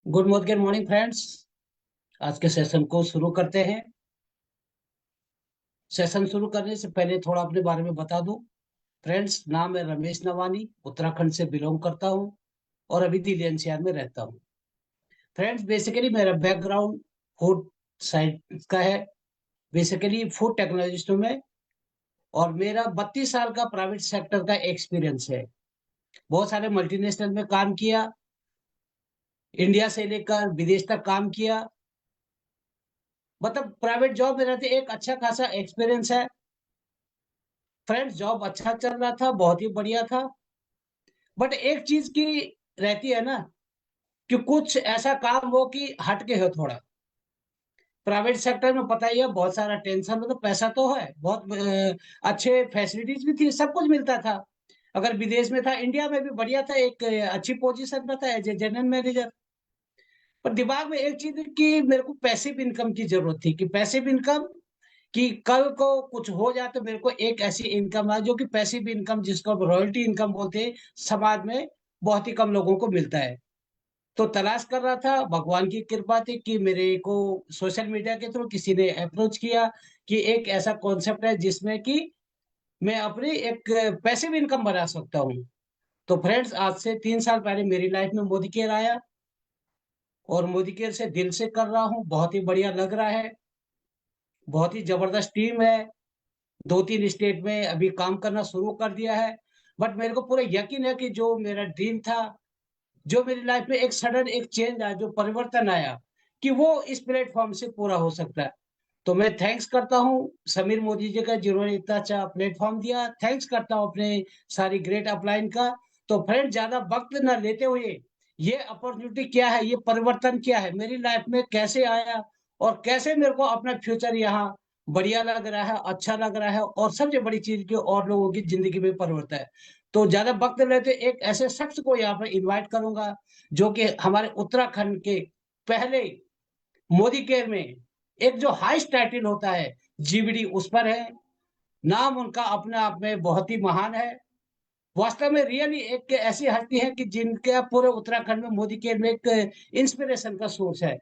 Good morning friends. आज के session को शुरू करते हैं। सेशन शुरू करने से पहले थोड़ा अपने बारे में बता दूं। फ्रेंड्स, नाम है रमेश नवानी, उत्तराखंड से बिलोंग करता हूं और अभी दिल्ली एनसीआर में रहता हूं। फ्रेंड्स, बेसिकली मेरा बैकग्राउंड फूड साइंस का है। बेसिकली फूड टेक्नोलॉजिस्ट हूं मैं। और मेरा 32 साल का प्राइवेट सेक्टर का एक्सपीरियंस है। बहुत सारे मल्टीनेशनल में काम किया। इंडिया से लेकर विदेश तक काम किया। मतलब प्राइवेट जॉब में रहते एक अच्छा खासा एक्सपीरियंस है। फ्रेंड्स, जॉब अच्छा चल रहा था, बहुत ही बढ़िया था। बट एक चीज की रहती है ना, कि कुछ ऐसा काम हो कि हटके हो थोड़ा। प्राइवेट सेक्टर में पता ही है, बहुत सारा टेंशन, मतलब पैसा तो है बहुत, अच्छे फैसिलिटीज भी थी, सब कुछ मिलता था। अगर विदेश में था, इंडिया में भी बढ़िया था, एक अच्छी पोजीशन पर था एज ए जनरल मैनेजर। पर दिमाग में एक चीज कि मेरे को पैसिव इनकम की जरूरत थी, कि पैसिव इनकम, कि कल को कुछ हो जाए तो मेरे को एक ऐसी इनकम आए जो कि पैसिव इनकम, जिसको अब रॉयल्टी इनकम बोलते हैं, समाज में बहुत ही कम लोगों को मिलता है। तो तलाश कर रहा था। भगवान की कृपा थी कि मेरे को सोशल मीडिया के थ्रू किसी ने अप्रोच किया कि एक ऐसा कॉन्सेप्ट है जिसमें कि मैं अपनी एक पैसिव इनकम बना सकता हूँ। तो फ्रेंड्स, आज से 3 साल पहले मेरी लाइफ में मोदी केयर आया। और मोदी केयर से दिल से कर रहा हूँ, बहुत ही बढ़िया लग रहा है। बहुत ही जबरदस्त टीम है। 2-3 स्टेट में अभी काम करना शुरू कर दिया है। बट मेरे को पूरा यकीन है कि जो मेरा ड्रीम था, जो मेरी लाइफ में एक सडन एक चेंज आया, जो परिवर्तन आया, कि वो इस प्लेटफॉर्म से पूरा हो सकता है। तो मैं थैंक्स करता हूँ समीर मोदी जी का, जिन्होंने इतना अच्छा प्लेटफॉर्म दिया। थैंक्स करता हूँ अपने सारी ग्रेट अपलाइन का। तो फ्रेंड, ज्यादा वक्त न लेते हुए, ये अपॉर्चुनिटी क्या है, ये परिवर्तन क्या है, मेरी लाइफ में कैसे आया, और कैसे मेरे को अपना फ्यूचर यहाँ बढ़िया लग रहा है, अच्छा लग रहा है, और सबसे बड़ी चीज की और लोगों की जिंदगी में परिवर्तन है। तो ज्यादा वक्त लेते एक ऐसे शख्स को यहाँ पर इनवाइट करूंगा, जो कि हमारे उत्तराखंड के पहले मोदी केयर में एक जो हाईएस्ट टाइटल होता है, जीबीडी, उस पर है। नाम उनका अपने आप में बहुत ही महान है। वास्तव में रियली एक ऐसी हस्ती है कि जिनके पूरे उत्तराखंड में मोदी केयर में एक इंस्पिरेशन का सोर्स है।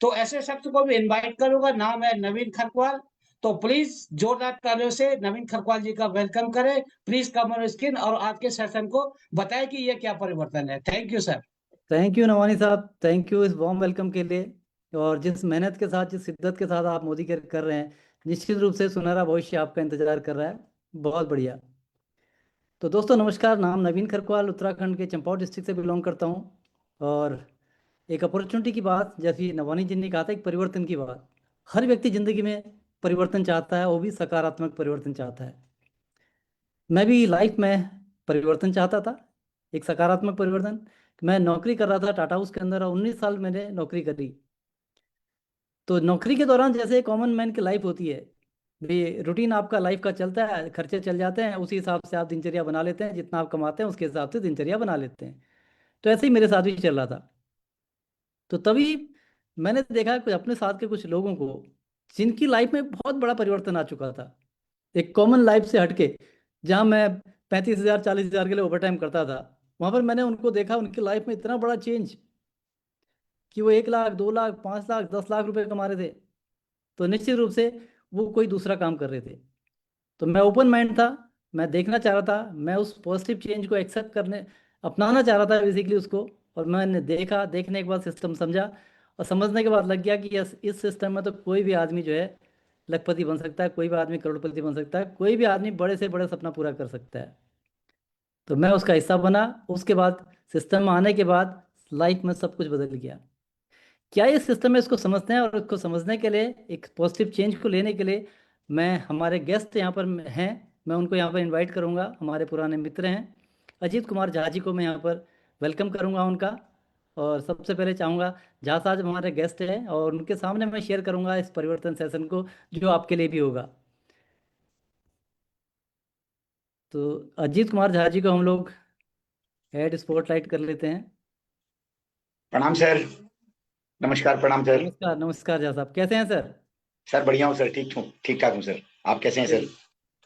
तो ऐसे शख्स को भी इनवाइट करूंगा। नाम है नवीन खरकवाल। तो प्लीज जोरदार तालियों से नवीन खरकवाल जी का वेलकम करें। प्लीज कम ऑन स्क्रीन और आज के सेशन को बताएं कि ये क्या परिवर्तन है। Thank you sir. Thank you Nawani साहब, थैंक यू इस वार्म वेलकम के लिए। और जिस मेहनत के साथ, जिस शिद्दत के साथ आप मोदी केयर कर रहे हैं, निश्चित रूप से सुनहरा भविष्य आपका इंतजार कर रहा है। बहुत बढ़िया। तो दोस्तों नमस्कार, नाम नवीन खरकवाल, उत्तराखंड के चंपावत डिस्ट्रिक्ट से बिलोंग करता हूँ। और एक अपॉर्चुनिटी की बात, जैसे नवानी जी ने कहा था, एक परिवर्तन की बात। हर व्यक्ति ज़िंदगी में परिवर्तन चाहता है, वो भी सकारात्मक परिवर्तन चाहता है। मैं भी लाइफ में परिवर्तन चाहता था, एक सकारात्मक परिवर्तन। मैं नौकरी कर रहा था टाटा हाउस के अंदर, और 19 साल मैंने नौकरी करी। तो नौकरी के दौरान जैसे कॉमन मैन की लाइफ होती है, भी रूटीन आपका लाइफ का चलता है, खर्चे चल जाते हैं, उसी हिसाब से आप दिनचर्या बना लेते हैं, जितना आप कमाते हैं उसके हिसाब से दिनचर्या बना लेते हैं। तो ऐसे ही मेरे साथ भी चल रहा था। तो तभी मैंने देखा कुछ अपने साथ के कुछ लोगों को, जिनकी लाइफ में बहुत बड़ा परिवर्तन आ चुका था, एक कॉमन लाइफ से हटके। जहाँ मैं 35,000 40,000 के लिए ओवर टाइम करता था, वहाँ पर मैंने उनको देखा, उनकी लाइफ में इतना बड़ा चेंज, कि वो 1 लाख 2 लाख 5 लाख 10 लाख रुपए कमा रहे थे। तो निश्चित रूप से वो कोई दूसरा काम कर रहे थे। तो मैं ओपन माइंड था, मैं देखना चाह रहा था, मैं उस पॉजिटिव चेंज को एक्सेप्ट करने, अपनाना चाह रहा था बेसिकली उसको। और मैंने देखा, देखने के बाद सिस्टम समझा, और समझने के बाद लग गया कि यस, इस सिस्टम में तो कोई भी आदमी जो है लखपति बन सकता है, कोई भी आदमी करोड़पति बन सकता है, कोई भी आदमी बड़े से बड़े सपना पूरा कर सकता है। तो मैं उसका हिस्सा बना। उसके बाद सिस्टम में आने के बाद लाइफ में सब कुछ बदल गया। क्या ये सिस्टम है, इसको समझते हैं, और इसको समझने के लिए, एक पॉजिटिव चेंज को लेने के लिए, मैं, हमारे गेस्ट यहाँ पर हैं, मैं उनको यहाँ पर इनवाइट करूँगा। हमारे पुराने मित्र हैं, अजीत कुमार झा जी को मैं यहाँ पर वेलकम करूँगा उनका। और सबसे पहले चाहूँगा, झा साहब हमारे गेस्ट हैं, और उनके सामने मैं शेयर करूँगा इस परिवर्तन सेशन को, जो आपके लिए भी होगा। तो अजीत कुमार झा जी को हम लोग हेड स्पॉटलाइट कर लेते हैं। प्रणाम सर। नमस्कार, प्रणाम सर। नमस्कार नमस्कार झा साहब, कैसे हैं सर? सर बढ़िया हूँ सर, ठीक हूँ, ठीक ठाक हूँ सर। आप कैसे हैं सर? चलिए,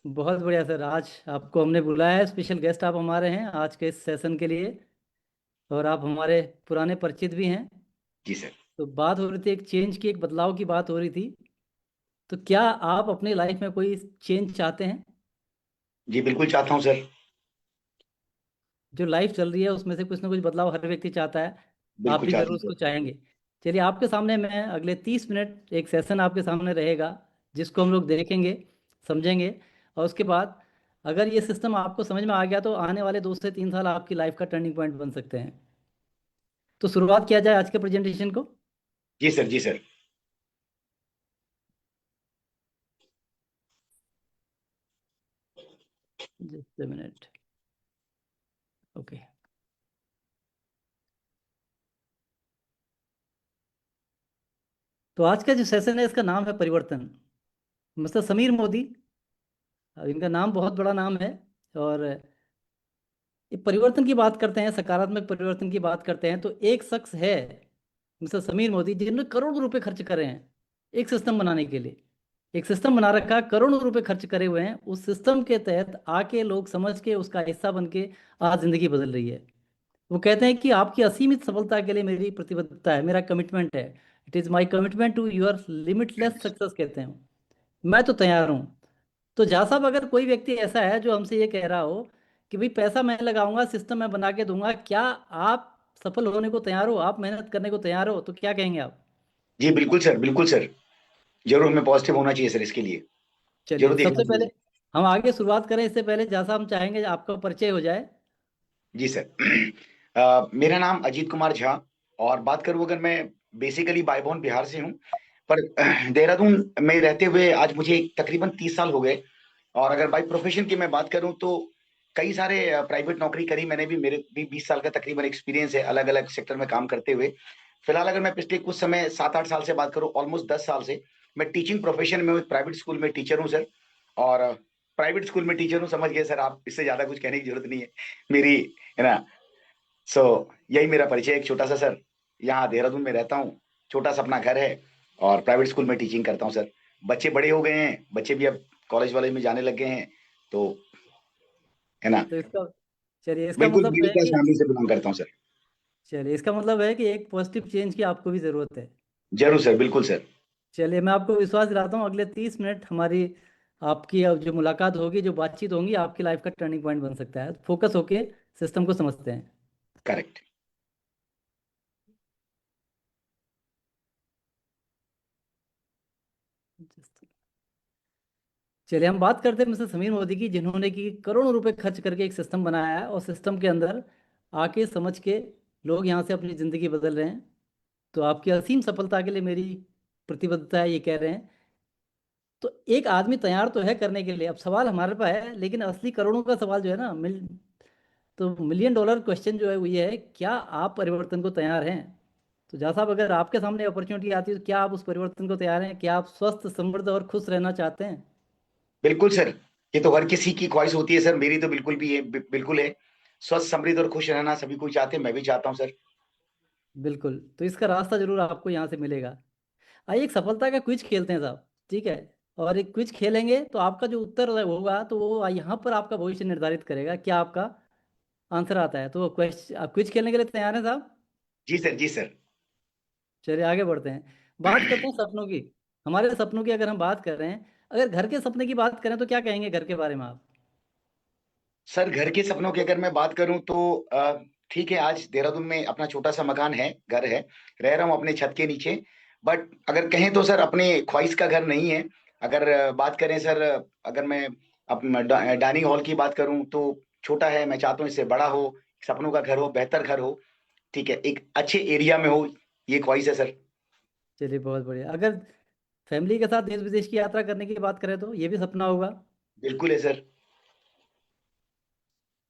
बहुत बढ़िया सर। आज आपको हमने बुलाया है, स्पेशल गेस्ट आप हमारे हैं आज के इस सेशन के लिए। और आप हमारे पुराने परिचित भी हैं। जी सर। तो बात हो रही थी एक चेंज की, एक बदलाव की बात हो रही थी। तो क्या आप अपनी लाइफ में कोई चेंज चाहते हैं? जी बिल्कुल चाहता हूँ सर। जो लाइफ चल रही है उसमें से कुछ ना कुछ बदलाव हर व्यक्ति चाहता है। आप बिल्कुल भी चाहता जरूर हूँ उसको सर। चाहेंगे। चलिए, आपके सामने मैं अगले 30 मिनट एक सेशन आपके सामने रहेगा, जिसको हम लोग देखेंगे, समझेंगे। और उसके बाद अगर ये सिस्टम आपको समझ में आ गया तो आने वाले 2 से 3 साल आपकी लाइफ का टर्निंग पॉइंट बन सकते हैं। तो शुरुआत किया जाए आज के प्रेजेंटेशन को। जी सर, जी सर। Just minute. ओके। तो आज का जो सेशन है इसका नाम है परिवर्तन। मिस्टर समीर मोदी, इनका नाम बहुत बड़ा नाम है। और ये परिवर्तन की बात करते हैं, सकारात्मक परिवर्तन की बात करते हैं, तो एक शख्स है मिस्टर समीर मोदी, जिन्होंने करोड़ों रुपए खर्च करे हैं एक सिस्टम बनाने के लिए। एक सिस्टम बना रखा है, करोड़ों रुपए खर्च करे हुए हैं। उस सिस्टम के तहत आके लोग समझ के उसका हिस्सा बन के आज जिंदगी बदल रही है। वो कहते हैं कि आपकी असीमित सफलता के लिए मेरी प्रतिबद्धता है, मेरा कमिटमेंट है। It is my commitment to your limitless success, कहते हैं। मैं तो तैयार हूँ। तो जहाँ साहब, अगर कोई व्यक्ति ऐसा है जो हमसे ये कह रहा हो कि भाई पैसा मैं लगाऊंगा, सिस्टम मैं बना के दूंगा, क्या आप सफल होने को तैयार हो, आप मेहनत करने को तैयार हो, तो क्या कहेंगे आप? जी बिल्कुल सर, बिल्कुल सर। जरूर हमें पॉजिटिव होना चाहिए सर इसके लिए। चलिए, जरूर देखना सबसे पहले चाहिए। हम आगे शुरुआत करें इससे पहले जैसा हम चाहेंगे आपका परिचय हो जाए। जी सर। मेरा नाम अजीत कुमार झा। और बात करूं, अगर मैं बेसिकली बायबोन बिहार से हूं, पर देहरादून में रहते हुए आज मुझे तकरीबन 30 साल हो गए। और अगर बाई प्रोफेशन की मैं बात करूं तो कई सारे प्राइवेट नौकरी करी मैंने भी। मेरे भी 20 साल का तकरीबन एक्सपीरियंस है अलग अलग सेक्टर में काम करते हुए। फिलहाल अगर मैं पिछले कुछ समय 7-8 साल से बात करूं, ऑलमोस्ट 10 साल से मैं टीचिंग प्रोफेशन में हूं। प्राइवेट स्कूल में टीचर हूं सर। और प्राइवेट स्कूल में टीचर हूं, समझ गए सर आप, इससे ज्यादा कुछ कहने की जरूरत नहीं है मेरी, है ना। सो यही मेरा परिचय, एक छोटा सा सर। यहाँ देहरादून में रहता हूँ, छोटा सा अपना घर है। और प्राइवेट स्कूल में टीचिंग करता हूँ सर। बच्चे बड़े हो गए हैं, बच्चे भी अब कॉलेज वाले में जाने लग गए हैं, तो है ना। तो इसका चलिए इसका बिल्कुल मतलब मिडिल है क्लास कि फैमिली से बिलोंग करता हूँ सर। एक पॉजिटिव चेंज की आपको भी जरूरत है। जरूर सर, बिल्कुल सर। चलिए, मैं आपको विश्वास दिलाता हूँ अगले 30 मिनट हमारी आपकी अब जो मुलाकात होगी, जो बातचीत होंगी, आपकी लाइफ का टर्निंग पॉइंट बन सकता है। फोकस होके सिस्टम को समझते हैं। करेक्ट। चलिए, हम बात करते हैं मिस्टर समीर मोदी की, जिन्होंने की करोड़ों रुपए खर्च करके एक सिस्टम बनाया है, और सिस्टम के अंदर आके समझ के लोग यहाँ से अपनी ज़िंदगी बदल रहे हैं। तो आपकी असीम सफलता के लिए मेरी प्रतिबद्धता है, ये कह रहे हैं। तो एक आदमी तैयार तो है करने के लिए, अब सवाल हमारे पास है, लेकिन असली करोड़ों का सवाल जो है ना, तो मिलियन डॉलर क्वेश्चन जो है वो ये है, क्या आप परिवर्तन को तैयार हैं? तो जहाँ साहब, अगर आपके सामने अपॉर्चुनिटी आती है तो क्या आप उस परिवर्तन को तैयार हैं? क्या आप स्वस्थ, समृद्ध और खुश रहना चाहते हैं? बिल्कुल सर। ये तो हर किसी की ख्वाहिश होती है सर, मेरी तो बिल्कुल भी है, बिल्कुल है। स्वस्थ, समृद्ध और खुश रहना सभी कोई चाहते हैं, मैं भी चाहता हूँ सर। बिल्कुल, तो इसका रास्ता जरूर आपको यहाँ से मिलेगा। आइए, एक सफलता का क्विज खेलते हैं साहब, ठीक है? और एक क्विज खेलेंगे तो आपका जो उत्तर होगा तो वो यहाँ पर आपका भविष्य निर्धारित करेगा, क्या आपका आंसर आता है। तो क्वेश्चन, आप क्विज खेलने के लिए तैयार हैं साहब? जी सर, जी सर। चलिए, आगे बढ़ते हैं। बात करते हैं सपनों की। हमारे सपनों की अगर हम बात कर रहे हैं, अगर घर के सपने की बात करें तो क्या कहेंगे घर के बारे में आप? सर घर के सपनों की अगर मैं बात करूं तो ठीक है, आज देहरादून में अपना छोटा सा मकान है, घर है। रह रहा हूं अपने छत के नीचे। बट अगर कहें तो सर अपने ख्वाहिश का घर नहीं है। अगर बात करें सर, अगर मैं अपना डाइनिंग हॉल की बात करूं तो छोटा है, मैं चाहता हूं इससे बड़ा हो। सपनों का घर हो, बेहतर घर हो, ठीक है, एक अच्छे एरिया में हो, ये ख्वाहिश है सर। चलिए, बहुत बढ़िया। अगर फैमिली के साथ देश विदेश की यात्रा करने की बात करें तो ये भी सपना होगा। बिल्कुल है सर।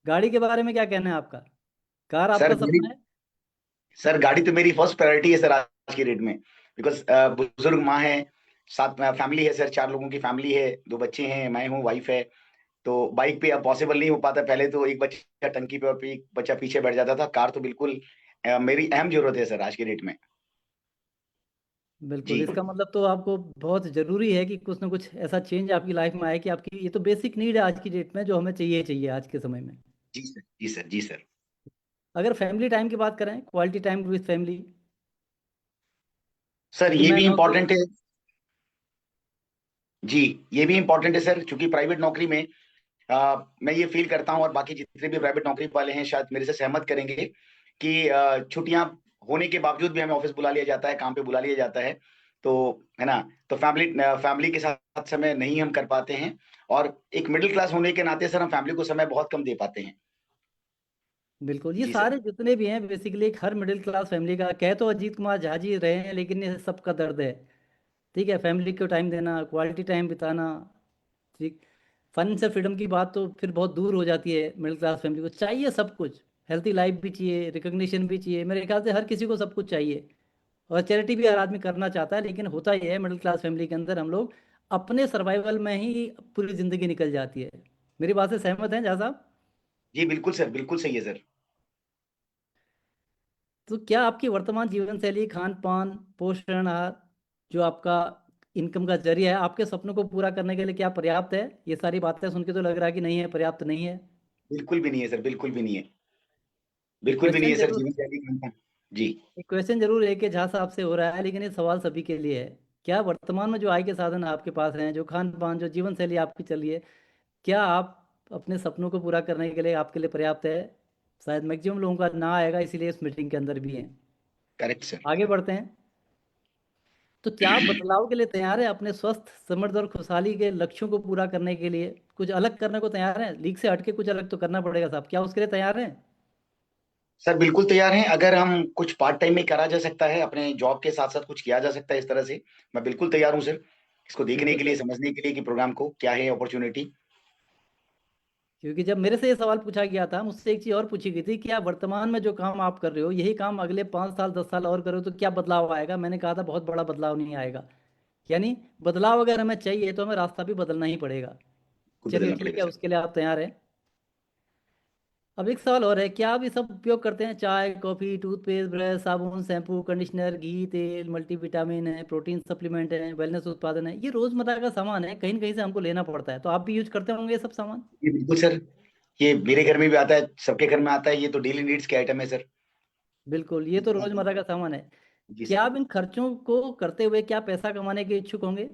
गाड़ी के बारे में क्या कहना है आपका? कार सर आपका गाड़ी सपना है? सर गाड़ी तो मेरी फर्स्ट प्रायोरिटी है सर आज की डेट में। बिकॉज बुजुर्ग माँ है, साथ में फैमिली है सर, 4 लोगों की फैमिली है, 2 बच्चे हैं, मैं हूँ, वाइफ है। तो बाइक पे अब पॉसिबल नहीं हो पाता, पहले तो एक बच्चा टंकी पे और एक बच्चा पीछे बैठ जाता था। कार तो बिल्कुल मेरी अहम जरूरत है सर आज की डेट में। बिल्कुल, जी। इसका मतलब तो आपको बहुत ज़रूरी है कि कुछ ना कुछ ऐसा चेंज आपकी लाइफ में आए कि आपकी, ये तो बेसिक नीड है आज की डेट में, जो हमें चाहिए चाहिए आज के समय में। जी सर, जी सर, जी सर। अगर फैमिली टाइम की बात करें, quality time with family, sir क्योंकि ये मैं भी नौकरी इम्पोर्टेंट है। जी, ये भी इम्पोर्टेंट है सर, क्योंकि प्राइवेट नौकरी में मैं ये फील करता हूँ, और बाकी जितने भी प्राइवेट नौकरी वाले हैं शायद मेरे से सहमत करेंगे कि छुट्टियां होने के बावजूद भी हमें ऑफिस बुला लिया जाता है, काम पे बुला लिया जाता है। तो है ना, तो फैमिली के साथ समय नहीं हम कर पाते हैं, और एक मिडिल क्लास होने के नाते सर हम फैमिली को समय बहुत कम दे पाते हैं। बिल्कुल, ये जी सर। सारे जितने भी हैं बेसिकली एक हर मिडिल क्लास फैमिली का, कह तो अजीत कुमार झा जी रहे हैं लेकिन ये सबका दर्द है। ठीक है, फैमिली को टाइम देना, क्वालिटी टाइम बिताना। ठीक। फन से फ्रीडम की बात तो फिर बहुत दूर हो जाती है। मिडिल क्लास फैमिली को चाहिए सब कुछ, हेल्थी लाइफ भी चाहिए, रिकग्निशन भी चाहिए, मेरे ख्याल से हर किसी को सब कुछ चाहिए। और चैरिटी भी हर आदमी करना चाहता है, लेकिन होता यह है मिडिल क्लास फैमिली के अंदर हम लोग अपने सर्वाइवल में ही पूरी ज़िंदगी निकल जाती है। मेरी बात से सहमत हैं झा साहब? जी बिल्कुल सर, बिल्कुल सही है सर। तो क्या आपकी वर्तमान जीवन शैली, खान पान, पोषण आहार, जो आपका इनकम का जरिया है, आपके सपनों को पूरा करने के लिए क्या पर्याप्त है? ये सारी बातें सुन के तो लग रहा है कि नहीं है, पर्याप्त नहीं है। बिल्कुल भी नहीं है सर, बिल्कुल भी नहीं है। एक बिल्कुल भी नहीं क्वेश्चन है सर, जरूर जीवन शैली खान-पान। जी। एक क्वेश्चन जरूर है कि झा साहब से हो रहा है, लेकिन ये सवाल सभी के लिए है। क्या वर्तमान में जो आय के साधन आपके पास हैं, जो खान पान, जो जीवन शैली आपकी चल रही है, क्या आप अपने सपनों को पूरा करने के लिए आपके लिए पर्याप्त है? शायद मैक्सिमम लोगों का ना आएगा, इसीलिए इस मीटिंग के अंदर भी हैं। Correct sir. आगे बढ़ते हैं। तो क्या आप बदलाव के लिए तैयार हैं? अपने स्वस्थ, समृद्ध और खुशहाली के लक्ष्यों को पूरा करने के लिए कुछ अलग करने को तैयार हैं? लीग से हटके कुछ अलग तो करना पड़ेगा साहब, क्या उसके लिए तैयार हैं? सर बिल्कुल तैयार हैं, अगर हम कुछ पार्ट टाइम में करा जा सकता है, अपने जॉब के साथ साथ कुछ किया जा सकता है इस तरह से, मैं बिल्कुल तैयार हूं सर, इसको देखने बिल्कुल के लिए, सही। समझने के लिए कि प्रोग्राम को क्या है अपॉर्चुनिटी। क्योंकि जब मेरे से ये सवाल पूछा गया था, मुझसे एक चीज़ और पूछी गई थी कि आप वर्तमान में जो काम आप कर रहे हो, यही काम अगले 5 साल 10 साल और करो तो क्या बदलाव आएगा? मैंने कहा था बहुत बड़ा बदलाव नहीं आएगा। यानी बदलाव अगर हमें चाहिए तो हमें रास्ता भी बदलना ही पड़ेगा। कुछ चलिए बदलना ठीक पड़ेगा है, सर। उसके लिए आप तैयार हैं? अब एक सवाल और है, क्या आप ये सब उपयोग करते हैं? चाय, कॉफ़ी, टूथपेस्ट, ब्रश, साबुन, शैम्पू, कंडीशनर, घी, तेल, मल्टीविटामिन है, प्रोटीन सप्लीमेंट है, वेलनेस उत्पादन है, ये रोज़मर्रा का सामान है, कहीं न कहीं से हमको लेना पड़ता है। तो आप भी यूज़ करते होंगे ये सब सामान? जी बिल्कुल सर, ये मेरे घर में भी आता है, सबके घर में आता है, ये तो डेली नीड्स के आइटम है सर। बिल्कुल, ये तो रोज़मर्रा का सामान है। जी क्या सर। आप इन खर्चों को करते हुए क्या पैसा कमाने के इच्छुक होंगे?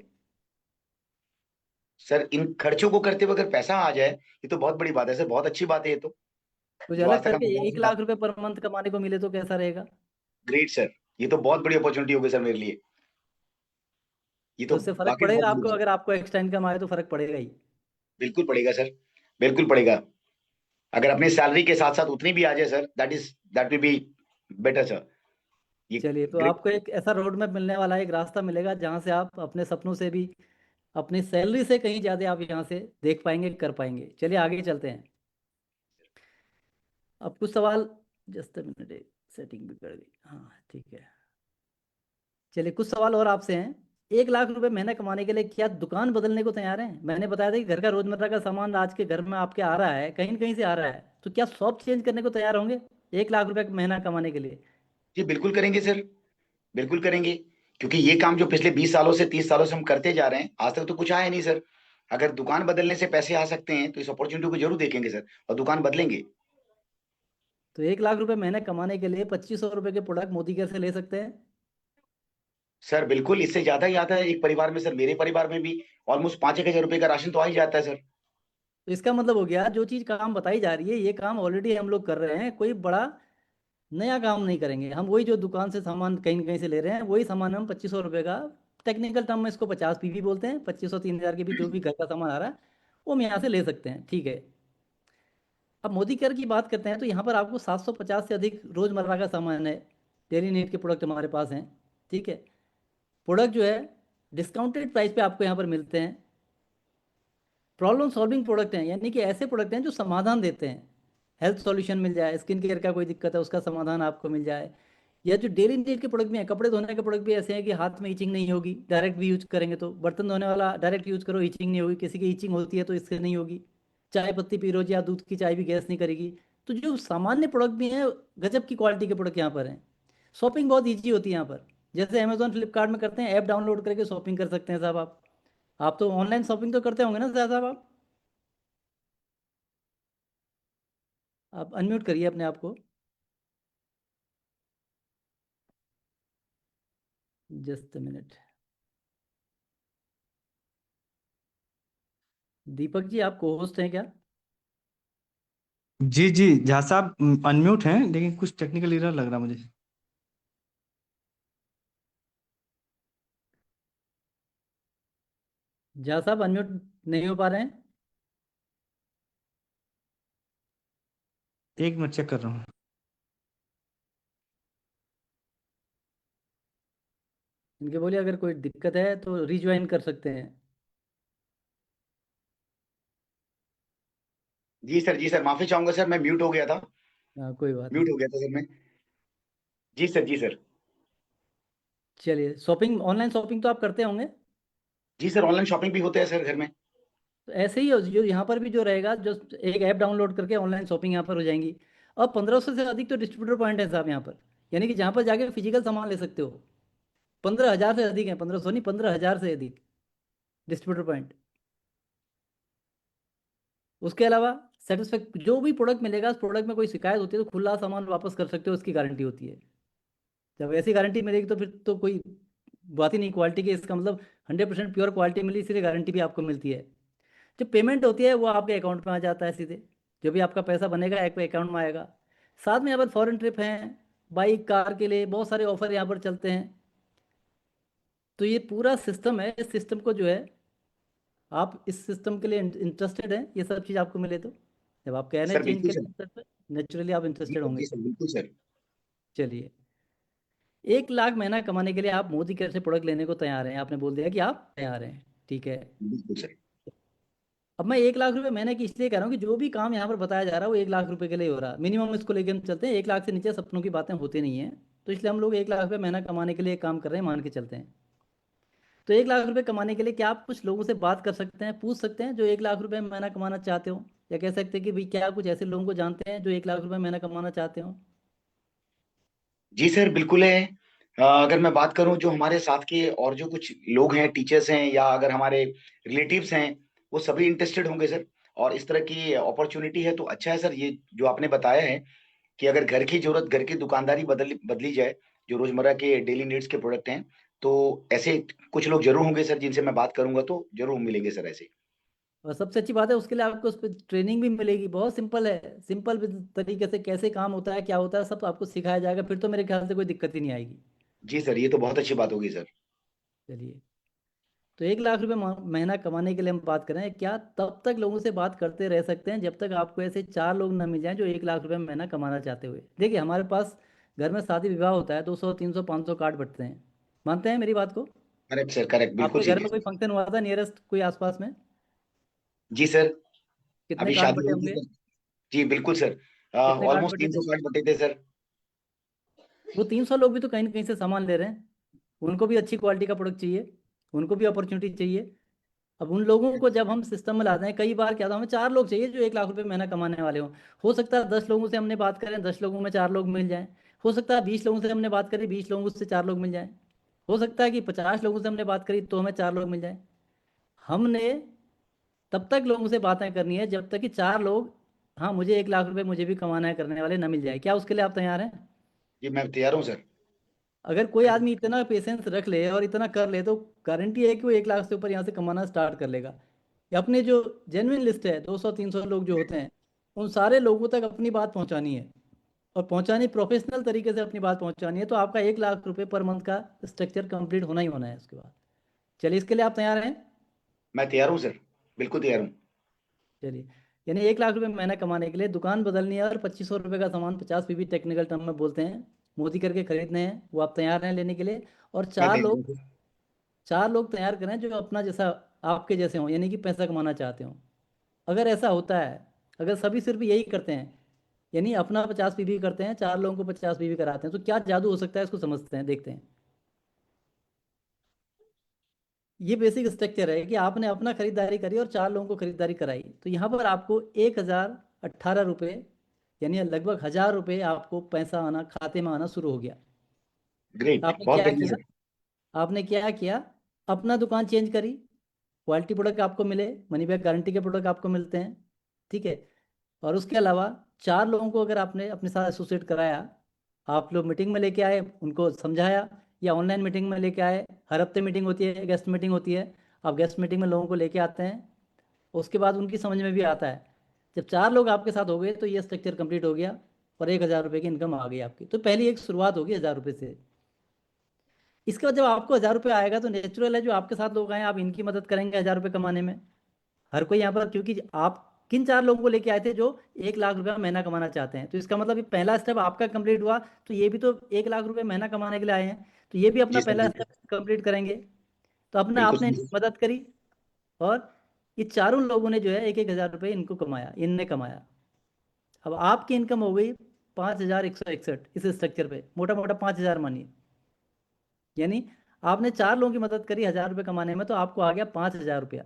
सर इन खर्चों को करते हुए अगर पैसा आ जाए, ये तो बहुत बड़ी बात है सर, बहुत अच्छी बात है ये तो, कुछ जो आज अलग तक करके हम आवाज 1 उठा। लाख रुपए पर मंथ कमाने को मिले तो कैसा रहेगा? ग्रेट सर, ये तो बहुत बड़ी अपॉर्चुनिटी होगी सर मेरे लिए, ये तो तो उससे फ़र्क वाकई बहुत पड़ेगा बड़ी आपको? सर। अगर आपको एक्स्ट्रा इनकम आए तो फ़र्क पड़ेगा ही। बिल्कुल पड़ेगा सर, बिल्कुल पड़ेगा। अगर अपनी सैलरी के साथ साथ उतनी भी आ जाए sir, that will be better sir. ये चलिए, तो ग्रेट। आपको एक ऐसा रोड मैप मिलने वाला है, एक रास्ता मिलेगा जहाँ से आप अपने सपनों से भी, अपनी सैलरी से कहीं ज़्यादा आप यहाँ से देख पाएंगे, कर पाएंगे। चलिए आगे चलते हैं। अब कुछ सवाल, जस्ट मिनट, सेटिंग भी कर दी, हाँ ठीक है। चलिए कुछ सवाल और आपसे हैं। 1 लाख रुपए महीना कमाने के लिए क्या दुकान बदलने को तैयार हैं? मैंने बताया था कि घर का रोजमर्रा का सामान आज के घर में आपके आ रहा है, कहीं न कहीं से आ रहा है, तो क्या शॉप चेंज करने को तैयार होंगे 1 लाख रुपए महीना कमाने के लिए? जी बिल्कुल करेंगे सर, बिल्कुल करेंगे, क्योंकि ये काम जो पिछले 20 सालों से 30 सालों से हम करते जा रहे हैं, आज तक तो कुछ आया नहीं सर। अगर दुकान बदलने से पैसे आ सकते हैं तो इस अपॉर्चुनिटी को जरूर देखेंगे सर, और दुकान बदलेंगे। तो 1 लाख रुपए महीने कमाने के लिए 2500 रुपए के प्रोडक्ट मोदी कैसे ले सकते हैं? सर बिल्कुल, इससे ज्यादा ही आता है एक परिवार में सर, मेरे परिवार में भी ऑलमोस्ट 5-1 हजार रुपए का राशन तो आ ही जाता है सर। तो इसका मतलब हो गया, जो चीज़ काम बताई जा रही है ये काम ऑलरेडी हम लोग कर रहे हैं, कोई बड़ा नया काम नहीं करेंगे हम। वही जो दुकान से सामान कहीं न कहीं से ले रहे हैं, वही सामान हम 2500 रुपये का, टेक्निकल टर्म में इसको 50 पीवी बोलते हैं, 2500 3000 के भी जो भी घर का सामान आ रहा है वो हम यहाँ से ले सकते हैं। ठीक है। अब मोदी केयर की बात करते हैं, तो यहाँ पर आपको 750 से अधिक रोज़मर्रा का सामान है, डेली नीड के प्रोडक्ट हमारे पास हैं। ठीक है। प्रोडक्ट जो है डिस्काउंटेड प्राइस पे आपको यहाँ पर मिलते हैं। प्रॉब्लम सॉल्विंग प्रोडक्ट हैं, यानी कि ऐसे प्रोडक्ट हैं जो समाधान देते हैं। हेल्थ सॉल्यूशन मिल जाए, स्किन केयर का कोई दिक्कत है उसका समाधान आपको मिल जाए, या जो डेली नीड के प्रोडक्ट भी हैं, कपड़े धोने के प्रोडक्ट भी ऐसे हैं कि हाथ में ईचिंग नहीं होगी, डायरेक्ट भी यूज करेंगे तो। बर्तन धोने वाला डायरेक्ट यूज करो, ईचिंग नहीं होगी, किसी की ईचिंग होती है तो इससे नहीं होगी। चाय पत्ती पी लो या दूध की चाय भी गैस नहीं करेगी। तो जो सामान्य प्रोडक्ट भी हैं, गजब की क्वालिटी के प्रोडक्ट यहाँ पर हैं। शॉपिंग बहुत ईजी होती है यहाँ पर, जैसे अमेजोन फ्लिपकार्ट में करते हैं, ऐप डाउनलोड करके शॉपिंग कर सकते हैं साहब आप तो ऑनलाइन शॉपिंग तो करते होंगे ना साहब आप? आप अनम्यूट करिए अपने आप को। Just minute. दीपक जी, आप को होस्ट हैं क्या? जी जी झा साहब अनम्यूट हैं, लेकिन कुछ टेक्निकल एरर लग रहा मुझे। झा साहब अनम्यूट नहीं हो पा रहे हैं। एक मिनट चेक कर रहा हूँ। इनके बोलिए अगर कोई दिक्कत है तो रिज्वाइन कर सकते हैं। जी सर माफी चाहूंगा सर, मैं म्यूट हो गया था। हाँ, कोई बात म्यूट नहीं। हो गया था सर मैं। जी सर। चलिए, शॉपिंग, ऑनलाइन शॉपिंग तो आप करते होंगे। जी सर, ऑनलाइन शॉपिंग भी होते हैं सर घर में। तो ऐसे ही जो यहाँ पर भी जो रहेगा, जो एक ऐप डाउनलोड करके ऑनलाइन शॉपिंग यहाँ पर हो जाएंगी। अब 1500 से अधिक तो डिस्ट्रीब्यूटर पॉइंट है साहब यहाँ पर, यानी कि जहाँ पर जाके फिजिकल सामान ले सकते हो। 15,000 से अधिक है, 1500 नहीं, 15,000 से अधिक डिस्ट्रीब्यूटर पॉइंट। उसके अलावा सेटिस्फैक्ट जो भी प्रोडक्ट मिलेगा, उस प्रोडक्ट में कोई शिकायत होती है तो खुला सामान वापस कर सकते हो, उसकी गारंटी होती है। जब ऐसी गारंटी मिलेगी तो फिर तो कोई बात ही नहीं क्वालिटी की, इसका मतलब 100% प्योर क्वालिटी मिली, इसलिए गारंटी भी आपको मिलती है। जो पेमेंट होती है वो आपके अकाउंट में आ जाता है सीधे, जो भी आपका पैसा बनेगा एक अकाउंट में आएगा। साथ में यहाँ पर फॉरेन ट्रिप हैं, बाइक कार के लिए बहुत सारे ऑफर यहाँ पर चलते हैं। तो ये पूरा सिस्टम है, इस सिस्टम को जो है, आप इस सिस्टम के लिए इंटरेस्टेड हैं, ये सब चीज़ आपको मिले तो। जब आप कहने सर चेंज बिल्कुल सर। करें नेचुरली आप इंटरेस्टेड होंगे। जी सर बिल्कुल सर। चलिए, 1 लाख महीना कमाने के लिए आप मोदी केयर से प्रोडक्ट लेने को तैयार हैं, आपने बोल दिया कि आप तैयार हैं, ठीक है। बिल्कुल सर। अब मैं 1 लाख रुपए महीने की इसलिए कह रहा हूँ कि जो भी काम यहाँ पर बताया जा रहा है वो 1 लाख रुपए के लिए हो रहा है। मिनिमम इसको लेकर हम चलते हैं, 1 लाख से नीचे सपनों की बातें होती नहीं है। तो इसलिए हम लोग 1 लाख रुपए महीना कमाने के लिए काम कर रहे हैं, मान के चलते हैं। तो 1 लाख रुपए कमाने के लिए क्या आप कुछ लोगों से बात कर सकते हैं, पूछ सकते हैं जो 1 लाख रुपए महीना कमाना चाहते हो, या कह सकते हैं कि भाई क्या कुछ ऐसे लोगों को जानते हैं जो 1 लाख रुपए महीना कमाना चाहते हो? जी सर बिल्कुल है। अगर मैं बात करूं जो हमारे साथ के और जो कुछ लोग हैं, टीचर्स हैं या अगर हमारे रिलेटिव्स हैं, वो सभी इंटरेस्टेड होंगे सर। और इस तरह की अपॉर्चुनिटी है तो अच्छा है सर, ये जो आपने बताया है कि अगर घर की जरूरत, घर की दुकानदारी बदली जाए, जो रोजमर्रा के डेली नीड्स के प्रोडक्ट हैं, तो ऐसे कुछ लोग जरूर होंगे सर जिनसे मैं बात करूंगा तो जरूर मिलेंगे सर ऐसे। और सबसे अच्छी बात है उसके लिए आपको उस पर ट्रेनिंग भी मिलेगी, बहुत सिंपल है, सिंपल तरीके से कैसे काम होता है, क्या होता है, सब आपको सिखाया जाएगा, फिर तो मेरे ख्याल से कोई दिक्कत ही नहीं आएगी। जी सर, ये तो बहुत अच्छी बात होगी सर। चलिए, तो 1 लाख रुपए महीना कमाने के लिए हम बात करें क्या, तब तक लोगों से बात करते रह सकते हैं जब तक आपको ऐसे 4 लोग ना मिल जाएं जो 1 लाख रुपए महीना कमाना चाहते हुए। देखिए, हमारे पास घर में शादी विवाह होता है, 200 300 500 कार्ड बटते हैं। मानते हैं मेरी बात को? करेक्ट सर, करेक्ट, बिल्कुल आपके घर सीधे में कोई सर। फंक्शन हुआ था नियरेस्ट कोई आसपास में? जी सर। कितने अभी कार्ड शादी बटे हुई थी होंगे? सर। जी बिल्कुल सर। कितने कार्ड ऑलमोस्ट बटे 300 थे? कार्ड बटे थे सर। वो 300 लोग भी तो कहीं ना कहीं से सामान ले रहे हैं, उनको भी अच्छी क्वालिटी का प्रोडक्ट चाहिए, उनको भी अपॉर्चुनिटी चाहिए। अब उन लोगों को जब हम सिस्टम में लाते हैं, कई बार क्या था, हमें 4 लोग चाहिए जो 1 लाख रुपए महीना कमाने वाले हों। हो सकता है 10 लोगों से हमने बात करें, 10 लोगों में 4 लोग मिल जाएं। हो सकता है 20 लोगों से हमने बात करी, 20 लोगों से 4 लोग मिल जाएं। हो सकता है कि 50 लोगों से हमने बात करी तो हमें 4 लोग मिल जाएं। हमने तब तक लोगों से बातें करनी है जब तक कि 4 लोग, हाँ मुझे 1 लाख रुपए मुझे भी कमाना है करने वाले, ना मिल जाए। क्या उसके लिए आप तैयार हैं? जी मैं तैयार हूँ सर। अगर कोई आदमी इतना पेशेंस रख ले और इतना कर ले तो गारंटी है कि वो 1 लाख से ऊपर यहाँ से कमाना स्टार्ट कर लेगा। ये अपने जो जेन्युइन लिस्ट है, 200 300 लोग जो होते हैं, उन सारे लोगों तक अपनी बात पहुँचानी है, और पहुँचानी प्रोफेशनल तरीके से अपनी बात पहुँचानी है। तो आपका 1 लाख रुपए पर मंथ का स्ट्रक्चर कंप्लीट होना ही होना है उसके बाद। चलिए, इसके लिए आप तैयार हैं? मैं तैयार हूँ सर, बिल्कुल तैयार हूँ। चलिए, यानी 1 लाख रुपए महीना कमाने के लिए दुकान बदलनी है और 2500 रुपये का सामान, 50 पीवी टेक्निकल टर्म में बोलते हैं, मोदी करके खरीदने हैं, वो आप तैयार हैं लेने के लिए? और मैं चार तैयार लोग हूँ सर। 4 लोग तैयार करें जो अपना जैसा, आपके जैसे हों, यानी कि पैसा कमाना चाहते हों। अगर ऐसा होता है, अगर सभी सिर्फ यही करते हैं, यानी अपना 50 पीवी करते हैं, 4 लोगों को 50 पीवी कराते हैं, तो क्या जादू हो सकता है, इसको समझते हैं, देखते हैं। ये बेसिक स्ट्रक्चर है कि आपने अपना खरीदारी करी और 4 लोगों को खरीदारी कराई, तो यहाँ पर आपको 1,018 रुपये, यानी लगभग 1,000 रुपये आपको पैसा आना, खाते में आना शुरू हो गया। ग्रेट, आपने बहुत क्या बढ़िया किया? सर। आपने क्या किया? अपना दुकान चेंज करी, क्वालिटी प्रोडक्ट आपको मिले, मनी बैक गारंटी के प्रोडक्ट आपको मिलते हैं, ठीक है। और उसके अलावा 4 लोगों को अगर आपने अपने साथ एसोसिएट कराया, आप लोग मीटिंग में लेके आए, उनको समझाया, या ऑनलाइन मीटिंग में लेके आए, हर हफ्ते मीटिंग होती है, गेस्ट मीटिंग होती है, आप गेस्ट मीटिंग में लोगों को लेके आते हैं, उसके बाद उनकी समझ में भी आता है। जब 4 लोग आपके साथ हो गए तो ये स्ट्रक्चर कंप्लीट हो गया और 1,000 रुपये की इनकम आ गई आपकी। तो पहली एक शुरुआत होगी 1,000 रुपये से। इसके बाद जब आपको 1,000 रुपये आएगा तो नेचुरल है जो आपके साथ लोग आए आप इनकी मदद करेंगे 1,000 रुपये कमाने में। हर कोई यहाँ पर, क्योंकि आप किन 4 लोगों को लेके आए थे जो 1,00,000 रुपया महीना कमाना चाहते हैं, तो इसका मतलब ये पहला स्टेप आपका कंप्लीट हुआ, तो ये भी तो 1,00,000 रुपये महीना कमाने के लिए आए हैं, तो ये भी अपना जी सर, पहला बिल्कुल स्टेप कंप्लीट करेंगे। तो अपना बिल्कुल आपने सर। इनकी मदद करी और ये चारों लोगों ने जो है 1,000 रुपये इनको कमाया, इनने कमाया। अब आपकी इनकम हो गई 5,161 इस स्ट्रक्चर पे, मोटा मोटा 5,000 मानिए। यानी आपने 4 लोगों की मदद करी 1,000 रुपये कमाने में, तो आपको आ गया 5,000 रुपया।